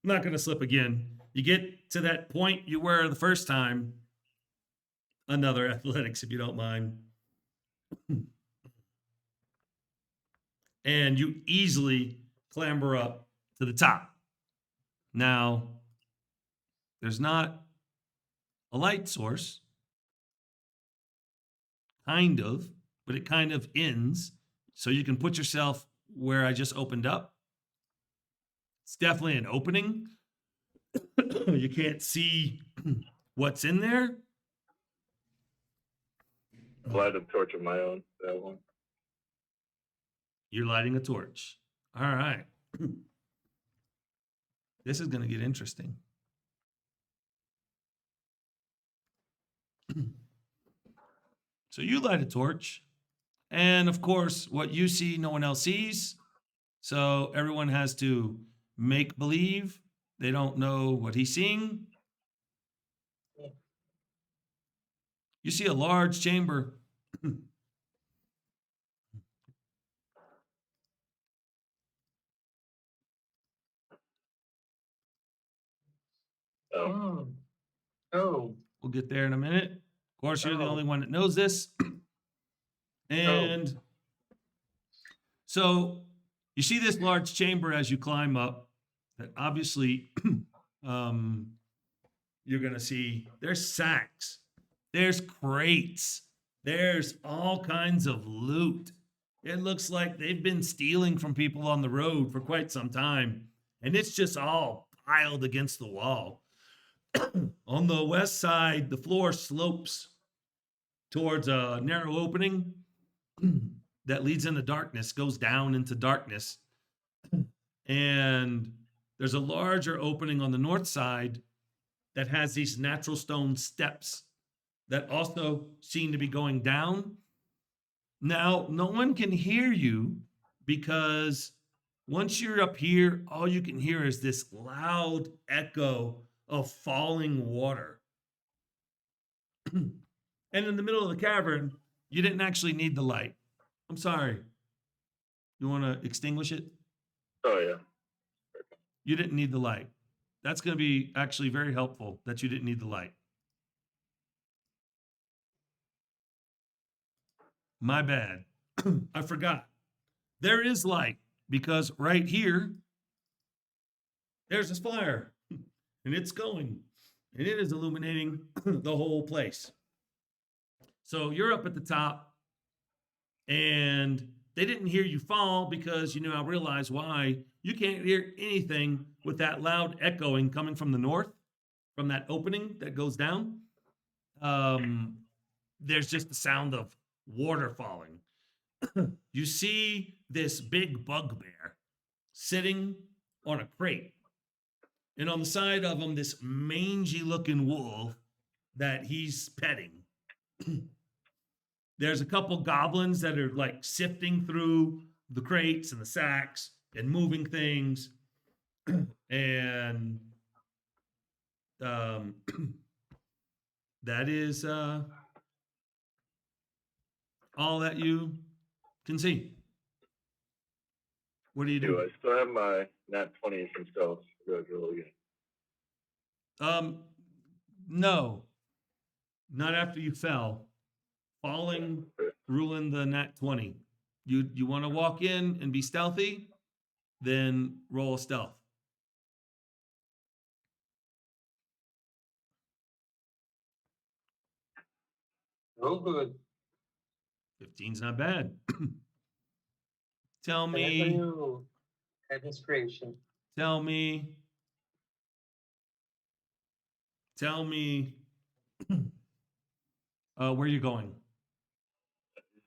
I'm not going to slip again. You get to that point you were the first time. Another athletics, if you don't mind. And you easily clamber up to the top. Now, there's not a light source, kind of, but it kind of ends. So you can put yourself where I just opened up. It's definitely an opening. You can't see what's in there. Light a torch of my own. That one. You're lighting a torch. All right. This is going to get interesting. So you light a torch. And of course, what you see, no one else sees. So everyone has to make believe they don't know what he's seeing. You see a large chamber. No. Hmm. Oh. We'll get there in a minute. Of course, you're the Oh. only one that knows this. And so you see this large chamber as you climb up that obviously you're going to see there's sacks, there's crates, there's all kinds of loot. It looks like they've been stealing from people on the road for quite some time, and it's just all piled against the wall. On the west side, the floor slopes towards a narrow opening that leads into darkness, goes down into darkness. And there's a larger opening on the north side that has these natural stone steps that also seem to be going down. Now, no one can hear you because once you're up here, all you can hear is this loud echo of falling water. And in the middle of the cavern, you didn't actually need the light. I'm sorry. You want to extinguish it? Oh, yeah. You didn't need the light. That's going to be actually very helpful that you didn't need the light. My bad. I forgot. There is light because right here, there's this fire and it's going and it is illuminating the whole place. So you're up at the top and they didn't hear you fall because you now realize why you can't hear anything with that loud echoing coming from the north, from that opening that goes down. There's just the sound of water falling. You see this big bugbear sitting on a crate. And on the side of him, this mangy looking wolf that he's petting. There's a couple goblins that are like sifting through the crates and the sacks and moving things. And that is all that you can see. What do you Do do? I still have my nat 20 from stealth? Go roll again. No, not after you fell. Falling, ruling the nat 20. You want to walk in and be stealthy? Then roll a stealth. Oh, good. 15's not bad. Tell Whenever me, you have inspiration. tell me, tell me where you're going.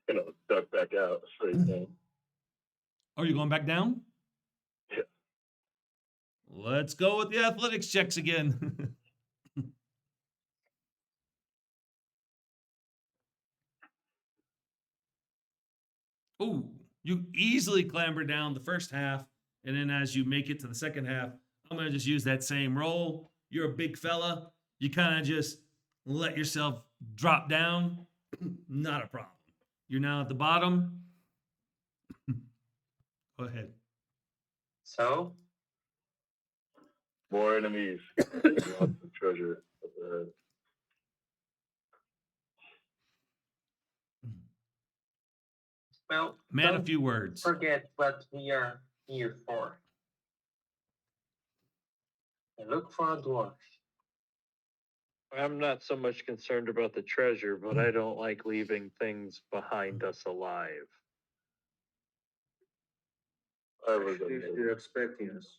Gonna duck back out straight down. Are you going back down? Yeah. Let's go with the athletics checks again. Oh, you easily clamber down the first half, and then as you make it to the second half, I'm gonna just use that same roll. You're a big fella. You kind of just let yourself drop down. Not a problem. You're now at the bottom. Go ahead. So, More enemies. Lots of treasure up ahead. well, Man, a don't few words. forget what we are here for. And look for a dwarf. I'm not so much concerned about the treasure, but I don't like leaving things behind us alive. I was Actually, if they're expecting us.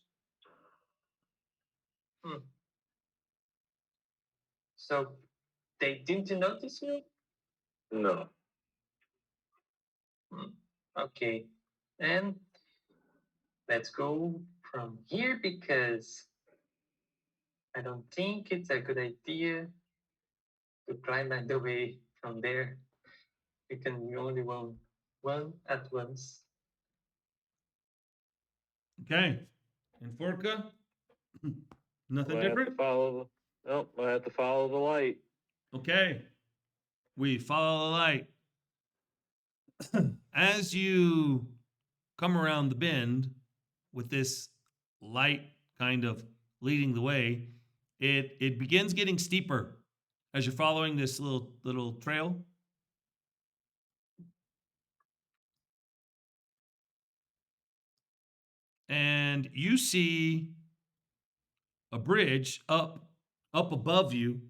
So, they didn't notice you? No. Okay. Then, let's go from here because I don't think it's a good idea to climb all the way from there. You can only one at once. Okay. And Forka? Nothing I have to different? follow. Nope, I have to follow the light. Okay. We follow the light. As you come around the bend with this light kind of leading the way, it begins getting steeper as you're following this little trail. And you see a bridge up above you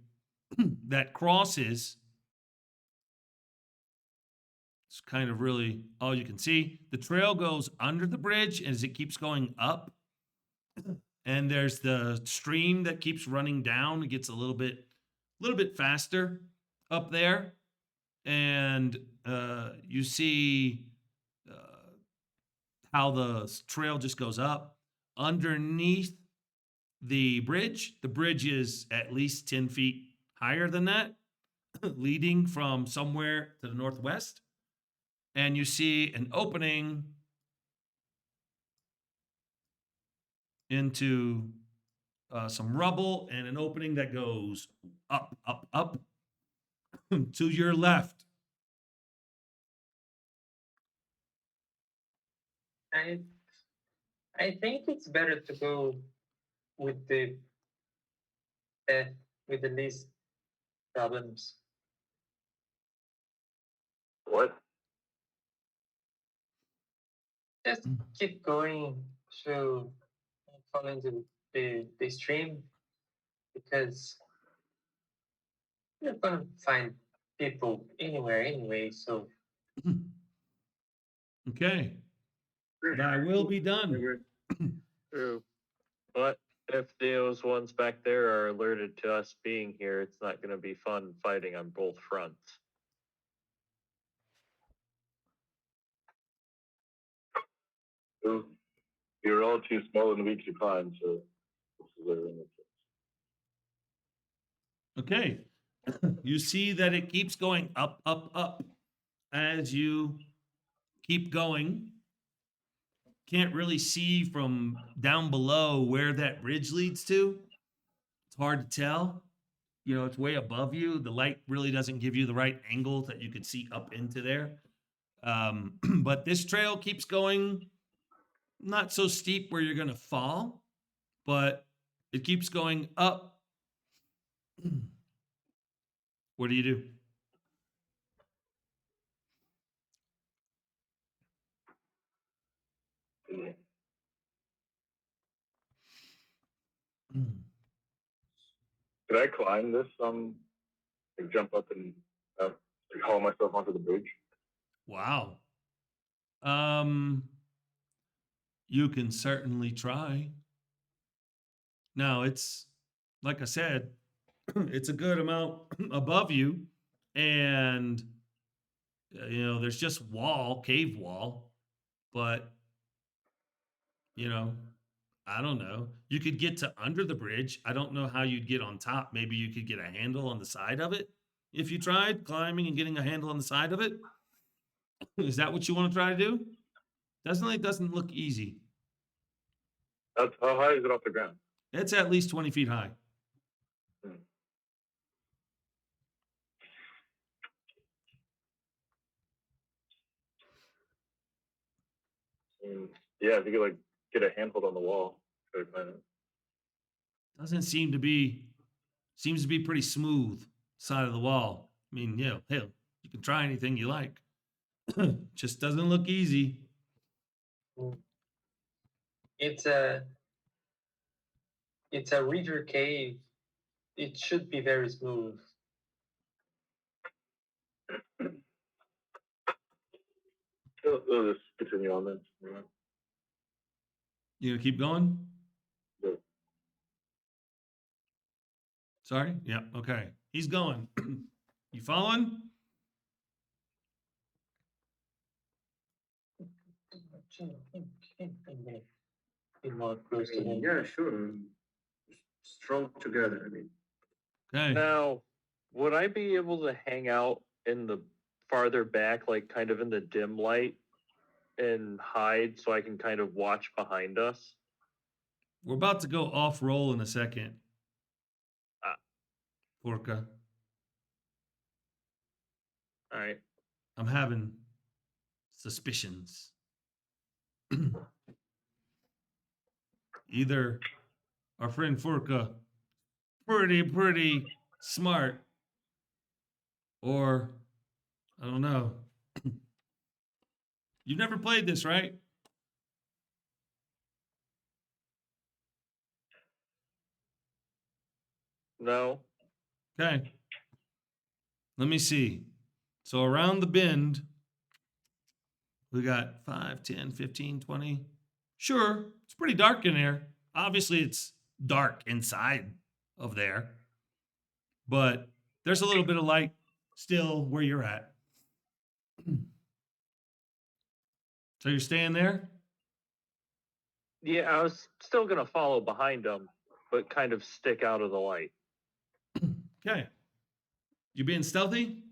that crosses. It's kind of really all you can see. The trail goes under the bridge as it keeps going up. And there's the stream that keeps running down. It gets a little bit faster up there. And you see how the trail just goes up underneath the bridge. The bridge is at least 10 feet higher than that, leading from somewhere to the northwest. And you see an opening into some rubble and an opening that goes up, up, up to your left. I I think it's better to go with the path with the least problems. What? Just keep going through following the stream because you're gonna find people anywhere anyway. So Okay. Thy will be done. True. But if those ones back there are alerted to us being here, it's not going to be fun fighting on both fronts. You're all too small and weak to climb, so this is where we're Okay. You see that it keeps going up, up, up as you keep going. Can't really see from down below where that bridge leads to. It's hard to tell. You know, it's way above you. The light really doesn't give you the right angle that you could see up into there. But this trail keeps going, not so steep where you're going to fall, but it keeps going up. What do you do? in. Could I climb this? Like jump up and like haul myself onto the bridge. Wow. You can certainly try. Now, it's like I said, it's a good amount above you, and you know, there's just cave wall, but you know, I don't know. You could get to under the bridge. I don't know how you'd get on top. Maybe you could get a handle on the side of it if you tried climbing and getting a handle on the side of it. Is that what you want to try to do? Doesn't look easy. That's how high is it off the ground? It's at least 20 feet high. Yeah, if you could like get a handhold on the wall, try to climb it. Doesn't seem to be, seems to be pretty smooth side of the wall. I mean, yeah, hell, you can try anything you like. Just doesn't look easy. it's a river cave. It should be very smooth. We'll just continue on then. Yeah. You gonna keep going? Yeah. Sorry? Yeah, okay. He's going. You following? Be more close to him. Yeah, sure. Strong together. I mean, Okay. Now, would I be able to hang out in the farther back, like kind of in the dim light, and hide so I can kind of watch behind us? We're about to go off roll in a second. Ah. Porca. All right. I'm having suspicions. Either our friend Furka pretty smart. Or, I don't know. You've never played this, right? No. Okay. Let me see. So around the bend, we got 5, 10, 15, 20. Sure, it's pretty dark in there. Obviously, it's dark inside of there, but there's a little bit of light still where you're at. So you're staying there? Yeah, I was still gonna follow behind him, but kind of stick out of the light. Okay. You being stealthy?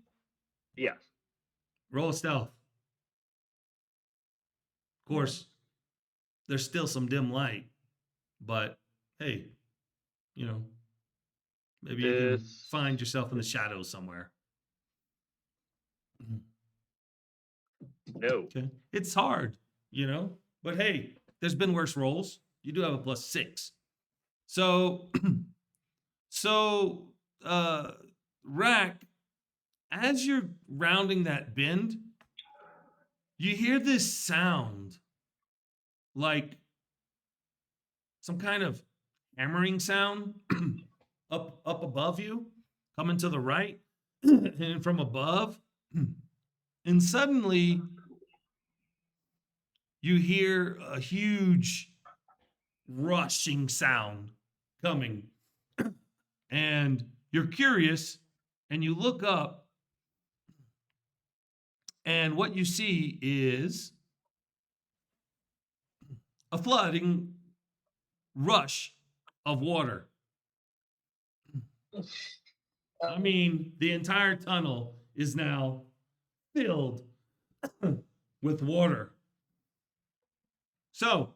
Yes. Roll a stealth. Of course, there's still some dim light, but hey, you know, maybe you can This- find yourself in the shadows somewhere. No. Okay. It's hard, but hey, there's been worse rolls. You do have a +6. So, so, Rack, as you're rounding that bend, you hear this sound like some kind of hammering sound up above you, coming to the right and from above. And suddenly you hear a huge rushing sound coming. And you're curious and you look up, and what you see is a flooding rush of water. I mean, the entire tunnel is now filled with water. So,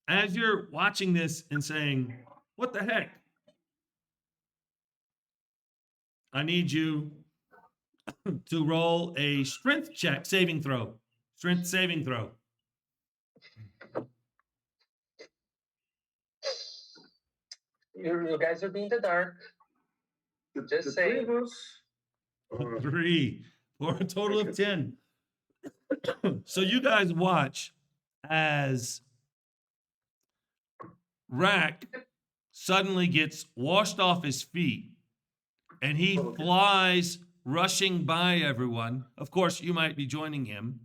as you're watching this and saying, what the heck? I need you to roll a strength check, saving throw. Strength saving throw. You guys will be in the dark. Just the saying. three of us, or 3 for a total of 10. So you guys watch as Rack suddenly gets washed off his feet and he Okay. flies rushing by everyone. Of course, you might be joining him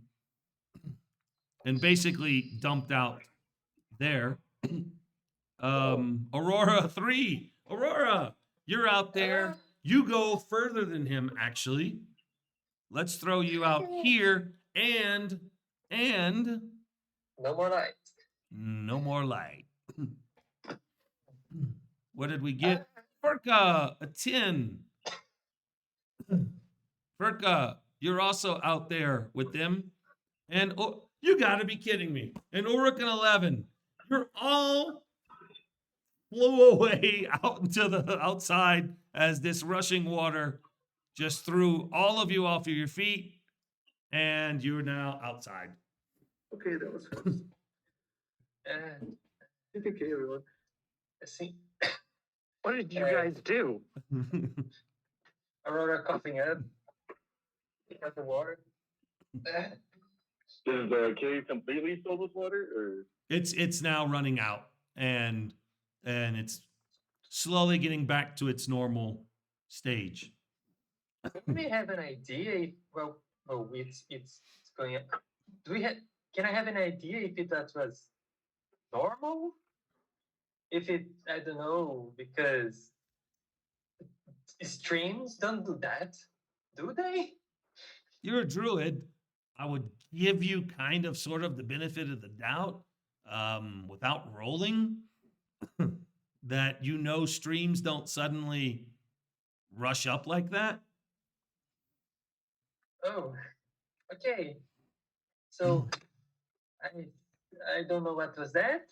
and basically dumped out there. Aurora 3. Aurora, you're out there. You go further than him, actually. Let's throw you out here and No more light. no more light. What did we get? Furka, a 10. Furka, you're also out there with them. And you gotta be kidding me. And Ulrich, an 11. You're all flew away out into the outside as this rushing water just threw all of you off of your feet, and you're now outside. okay, that was fast. Okay, everyone. See, What did you Hey. guys do? Aurora coughing up. Got the water. Is the cave completely filled with water, or It's now running out, and it's slowly getting back to its normal stage. Do we have an idea if it's going up? Do we have can I have an idea if that was normal? If it I don't know, because streams don't do that, do they? You're a druid. I would give you kind of sort of the benefit of the doubt, without rolling, that streams don't suddenly rush up like that. Oh, okay. So I don't know what was that,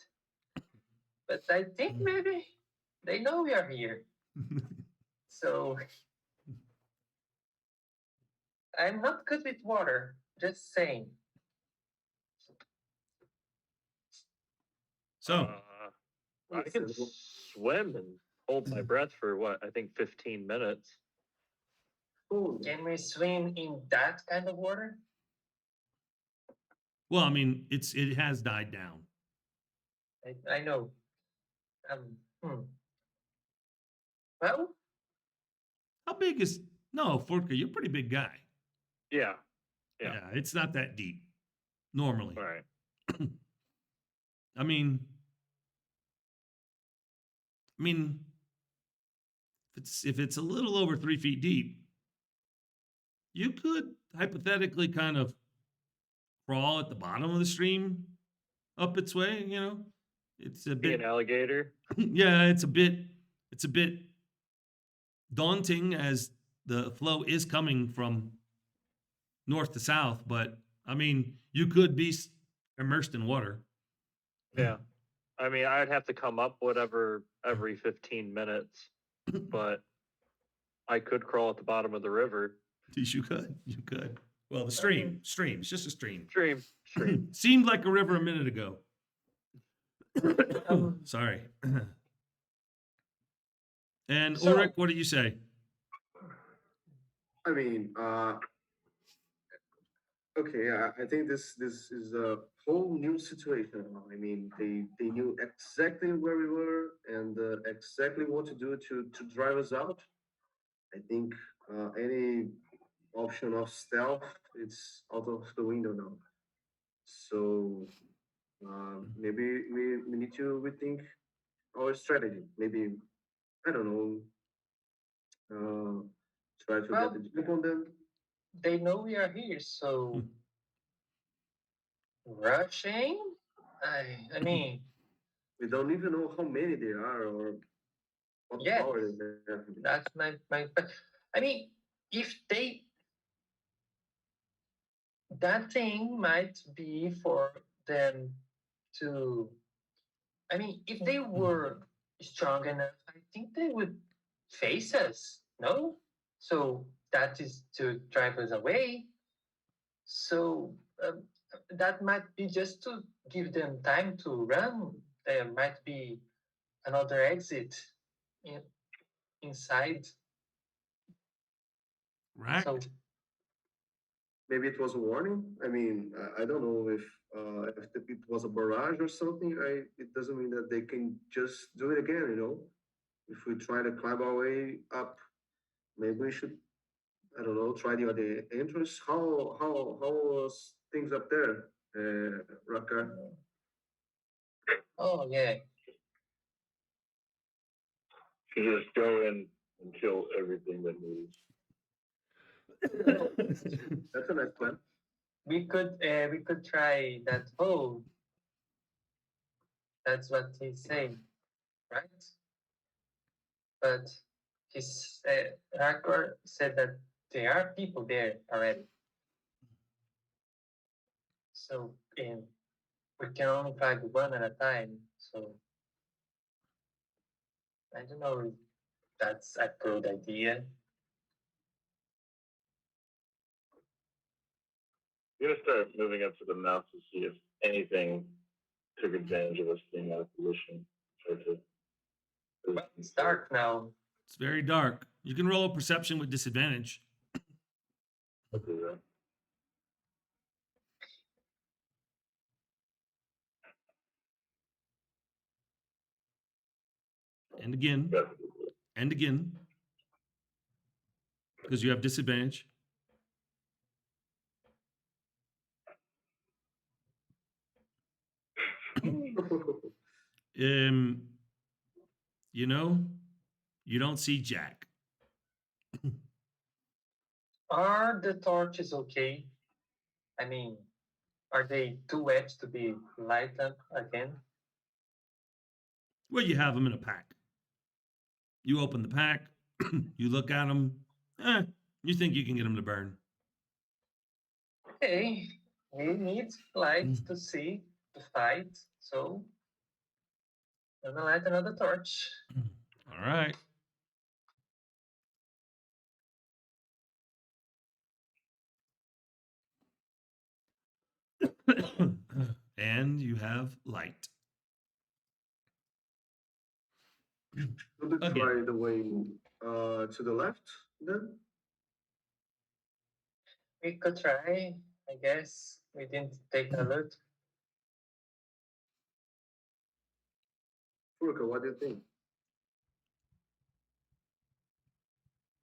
but I think maybe they know we are here. So I'm not good with water. Just saying. So I can swim and hold my breath for what I think 15 minutes. Oh, Can we swim in that kind of water? Well, I mean, it has died down. I know. Um, hmm. Well, How big is no, Forka? You're a pretty big guy. Yeah. Yeah, Yeah. it's not that deep normally. All right. I mean, I mean, if it's a little over 3 feet deep, you could hypothetically kind of crawl at the bottom of the stream up its way. You know, it's a Be an bit. alligator. Yeah, it's a bit. It's a bit daunting as the flow is coming from north to south. But I mean, you could be immersed in water. Yeah. I mean, I'd have to come up whatever every 15 minutes, but I could crawl at the bottom of the river. Yes, you could. You could. Well, the stream. Stream. It's just a stream. Stream. Seemed like a river a minute ago. Sorry. And So- Ulrich, what do you say? I mean, okay, I think this is a whole new situation now. I mean, they knew exactly where we were and exactly what to do to drive us out. I think any option of stealth it's out of the window now. So maybe we need to rethink our strategy. Maybe I don't know. Try to Well- get the jump on them. they know we are here, so rushing. I mean, We don't even know how many there are or what Yes. power they have. that's my. I mean, if they that thing might be for them to. I mean, if they were strong enough, I think they would face us. No, so that is to drive us away. So that might be just to give them time to run. There might be another exit in, inside. Right? So Maybe it was a warning. I mean, I don't know if it was a barrage or something. It doesn't mean that they can just do it again. You know, if we try to climb our way up, maybe we should. I don't know. Try the other entrance. How was things up there, Raka? oh yeah, You just go in and kill everything that moves. That's a nice plan. we could try that. Oh, that's what he's saying, right? But his Rakor said that there are people there already. So we can only drive one at a time. So I don't know if that's a good idea. You're gonna start moving up to the mouth to see if anything took advantage of us being out of position. Try to. Well, it's dark now. It's very dark. You can roll a perception with disadvantage. I'll do that. And again. Got it. And again. Because you have disadvantage. You know, you don't see Jack. Are the torches okay? I mean, are they too wet to be light up again? Well, you have them in a pack. You open the pack, you look at them, you think you can get them to burn. Okay, we need light to see the fight, so I'm gonna light another torch. All right. And you have light. Could we Again. try the way to the left then? We could try, I guess. We didn't take a look. Furka, what do you think?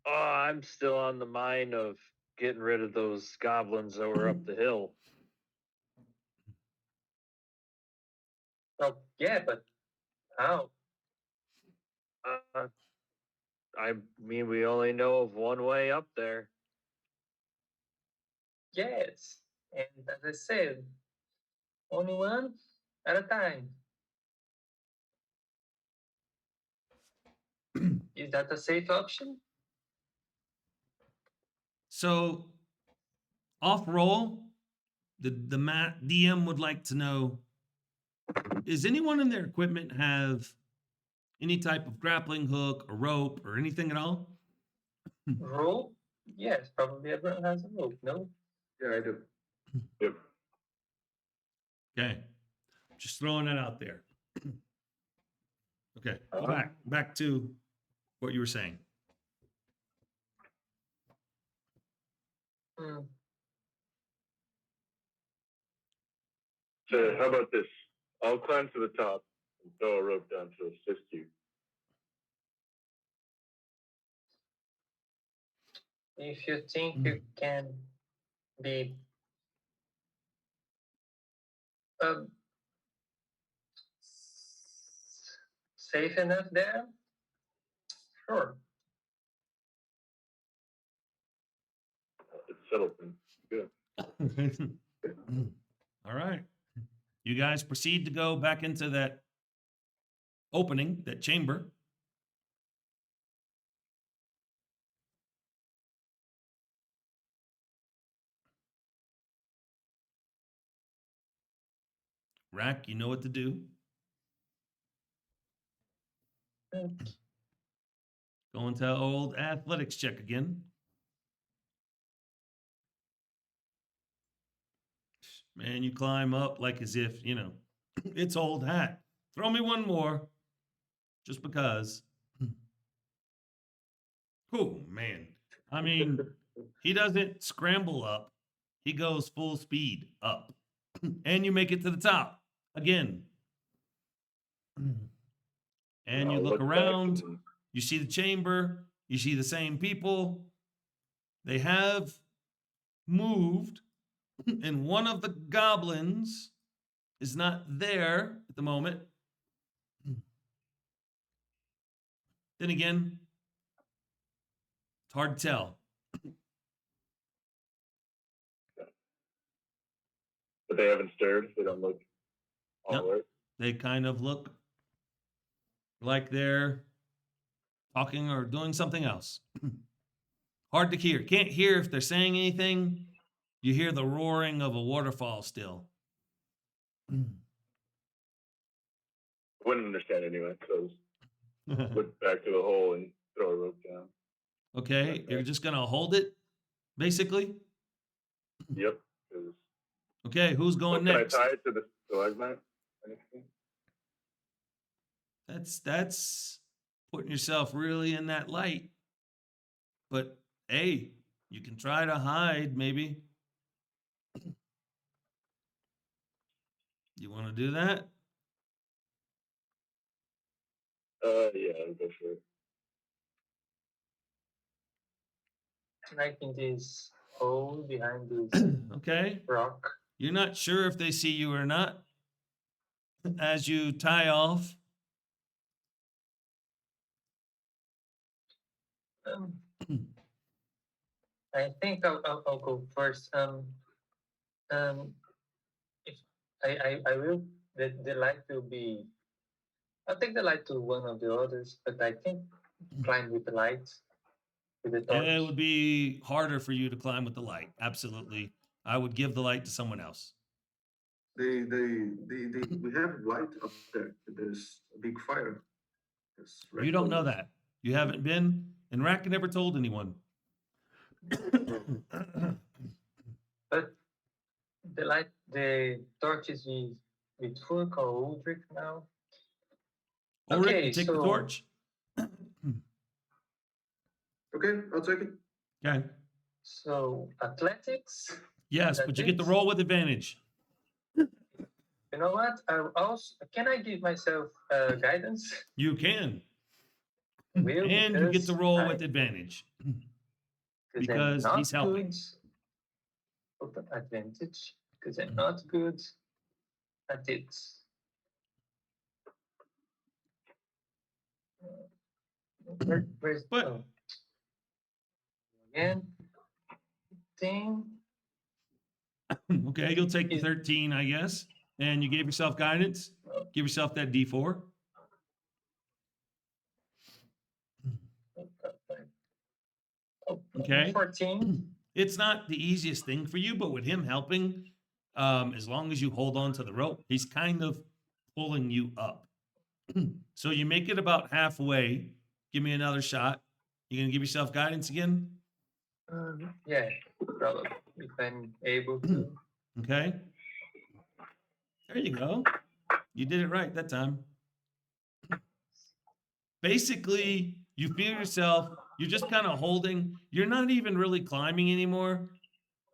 Oh, I'm still on the mind of getting rid of those goblins that were up the hill. Oh, yeah, but how? Uh, I mean, we only know of one way up there. Yes. And as I said, only one at a time. Is that a safe option? So, off roll, the DM would like to know: does anyone in their equipment have any type of grappling hook or rope or anything at all? Rope? Yes, probably everyone has a rope, no? Yeah, I do. Yep. Okay, just throwing that out there. Okay, Oh. back to what you were saying. Hmm. So how about this? I'll climb to the top and throw a rope down to assist you. If you think you can be um, safe enough there, sure. It's settled. Good. All right. You guys proceed to go back into that opening, that chamber. Rack, you know what to do. Go into old athletics check again. Man, you climb up like as if, it's old hat. Throw me one more, just because. Oh, man. I mean, he doesn't scramble up. He goes full speed up. And you make it to the top again. And you I'll look back around. and You see the chamber. You see the same people. They have moved, and one of the goblins is not there at the moment. Then again, it's hard to tell. but they haven't stirred. They don't look all Yep. right. They kind of look like they're talking or doing something else. Hard to hear. Can't hear if they're saying anything. You hear the roaring of a waterfall still. Wouldn't understand anyway. So just look back to the hole and throw a rope down. Okay, you're just gonna hold it, basically. Yep. 'Cause- Okay, who's so going can next? I tie it to the stalagmite? Anything? That's putting yourself really in that light. But hey, you can try to hide, maybe. You want to do that? Yeah, I'll go for it. Like in this hole behind this Okay. rock. You're not sure if they see you or not. As you tie off, Um, I think I'll go first. If I will, the light will be. I'll take the light to one of the others, but I think climb with the light, with the torch. it would be harder for you to climb with the light. Absolutely. I would give the light to someone else. We have light up there. There's a big fire. Yes, You don't know rectangles. that. You haven't been, and Rack never told anyone. But the light, the torch is with Furk or Uldrick now. Ulrich, Okay, you take the so- torch. Okay, I'll take it. Okay. So athletics. Yes, but you get the Athletics? roll with advantage. You know what? I also can I give myself guidance? You can. I will, And you get to because roll with advantage. because I'm he's not helping. good. Open advantage because I'm not good at it. Where's But- oh. Again? Thing. Okay, you'll take the Is- 13, I guess. And you gave yourself guidance. Give yourself that D4. Okay. 14. It's not the easiest thing for you, but with him helping, as long as you hold on to the rope, he's kind of pulling you up. So you make it about halfway. Give me another shot. You gonna give yourself guidance again? Yeah, probably if I'm able to. Okay. There you go. You did it right that time. Basically, you feel yourself, you're just kind of holding, you're not even really climbing anymore.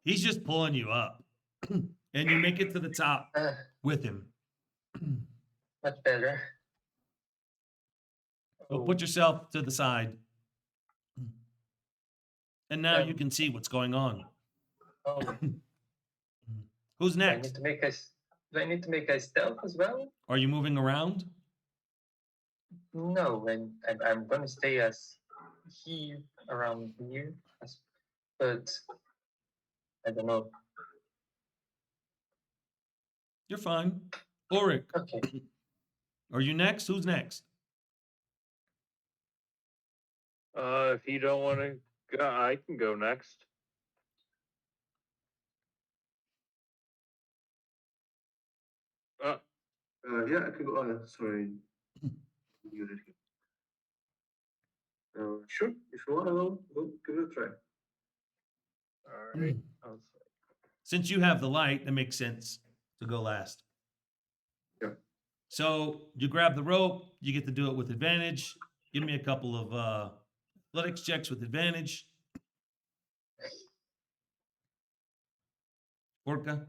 He's just pulling you up. And you make it to the top with him. Much better. So put yourself to the side. And now you can see what's going on. Oh, Who's do I next? need to make a. Do I need to make a stealth as well? Are you moving around? No, I'm gonna stay as here around here, but I don't know. You're fine. Ulrich, Okay, are you next? Who's next? If you don't want to go, I can go next. Yeah, I can go. Sorry. Muted here. Sure. If you want to go give it a try. All right. Since you have the light, it makes sense to go last. Yeah. So you grab the rope, you get to do it with advantage. Give me a couple of athletics checks with advantage. Orca.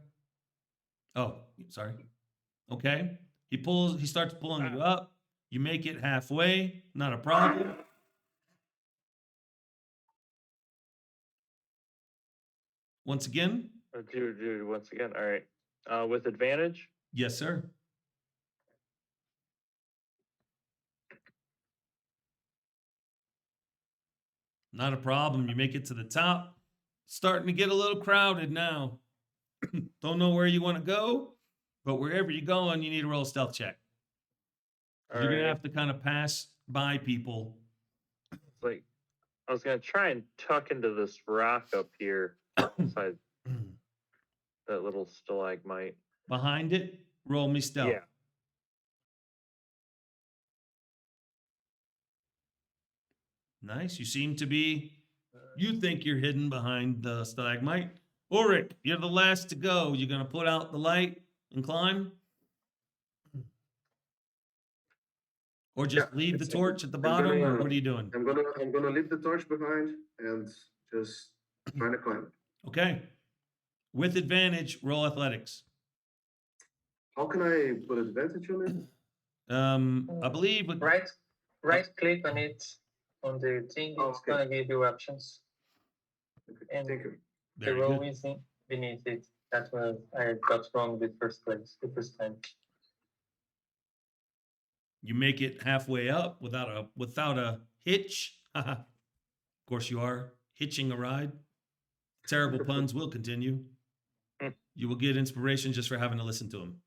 Oh, sorry. Okay. He starts pulling you up. You make it halfway, not a problem. Once again, Do once again. All right. With advantage. yes, sir. Not a problem. You make it to the top. Starting to get a little crowded now. Don't know where you want to go, but wherever you're going, you need to roll a stealth check. All You're going to right. have to kind of pass by people. It's like I was gonna try and tuck into this rock up here beside that little stalagmite. Behind it, roll me stealth. Yeah. Nice. You seem to be, you think you're hidden behind the stalagmite. Ulrich, you're the last to go. You're going to put out the light and climb? Or just Yeah, leave the it's- torch at the I'm bottom? gonna- Or what are you doing? I'm gonna leave the torch behind and just trying to climb. Okay. With advantage, roll athletics. How can I put advantage on it? I believe with, right click on it on the thing. Oh, It's okay. gonna give you options. Okay, And thank you. The very row good. is beneath it. That's where I got wrong the first time. You make it halfway up without a hitch. Of course, you are hitching a ride. Terrible puns will continue. You will get inspiration just for having to listen to them.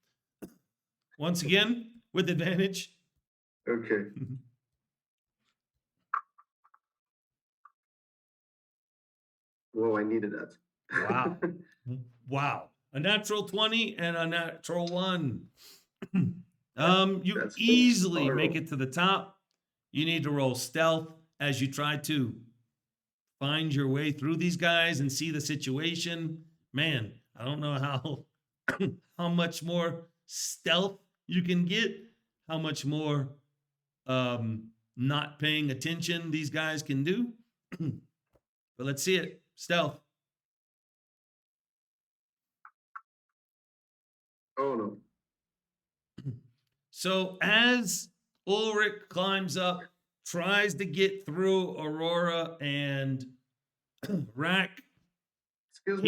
Once again, with advantage. Okay. Well, I needed that. Wow. Wow. A natural 20 and a natural 1. You That's easily horrible. make it to the top. You need to roll stealth as you try to find your way through these guys and see the situation. Man, I don't know how how much more stealth you can get, how much more not paying attention these guys can do. But let's see it. Stealth. Oh no. So as Ulrich climbs up, tries to get through Aurora and Rack Excuse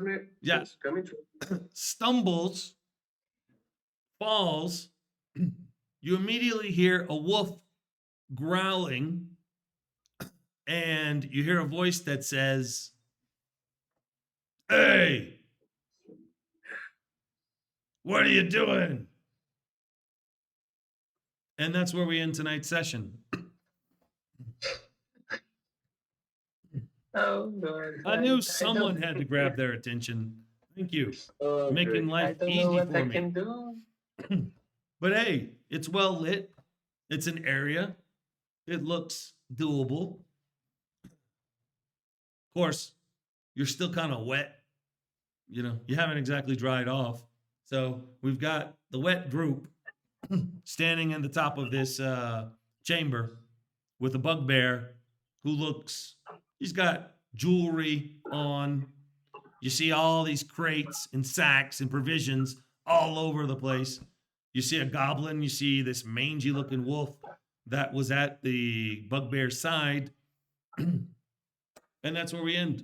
me. Yeah. Just coming through. stumbles, falls, you immediately hear a wolf growling, and you hear a voice that says, "Hey, what are you doing?" And that's where we end tonight's session. Oh God. I knew don't- someone had to grab their attention. Thank you. Making I life don't know easy what for I me. can do. But hey, it's well lit. It's an area. It looks doable. Of course, you're still kind of wet. You know, you haven't exactly dried off. So we've got the wet group standing in the top of this chamber with a bugbear who looks, he's got jewelry on. You see all these crates and sacks and provisions all over the place. You see a goblin, you see this mangy looking wolf that was at the bugbear's side. And that's where we end.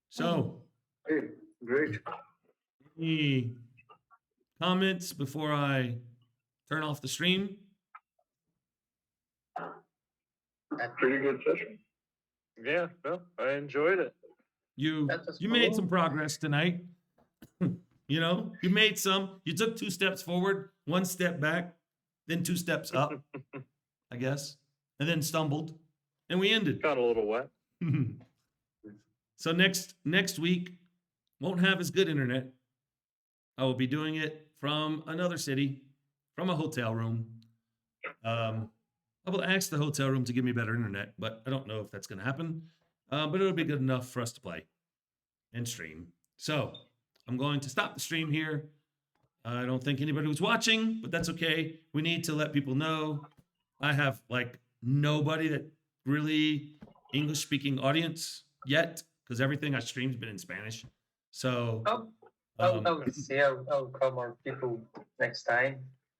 So, Hey, great. any comments before I turn off the stream? Pretty good session. Yeah, no, I enjoyed it. You That was you made cool. some progress tonight. You know, you made some. You took 2 steps forward, 1 step back, then 2 steps up, I guess, and then stumbled, and we ended. Got a little wet. So next week won't have as good internet. I will be doing it from another city, from a hotel room. I will ask the hotel room to give me better internet, but I don't know if that's going to happen. But it'll be good enough for us to play and stream. So I'm going to stop the stream here. I don't think anybody was watching, but that's okay. We need to let people know. I have like nobody that really English speaking audience yet because everything I streamed has been in Spanish. So I'll see. I'll call more people next time.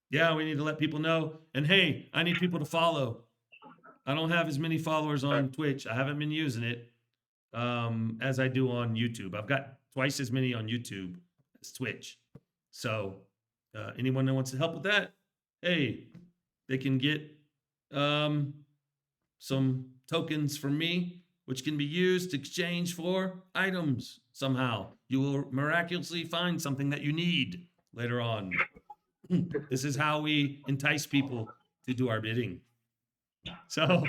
yeah, we need to let people know. And hey, I need people to follow. I don't have as many followers on Twitch. I haven't been using it as I do on YouTube. I've got twice as many on YouTube as Twitch. So anyone that wants to help with that, hey, they can get some tokens from me, which can be used to exchange for items somehow. You will miraculously find something that you need later on. This is how we entice people to do our bidding. So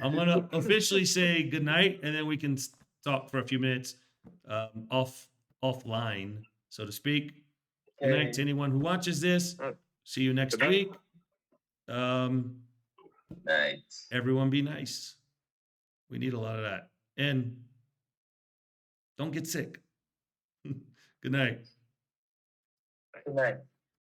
I'm going to officially say goodnight, and then we can talk for a few minutes offline, so to speak. Good night to anyone who watches this. See you next Good night. week. Night. Everyone be nice. We need a lot of that. And don't get sick. Good night. Good night.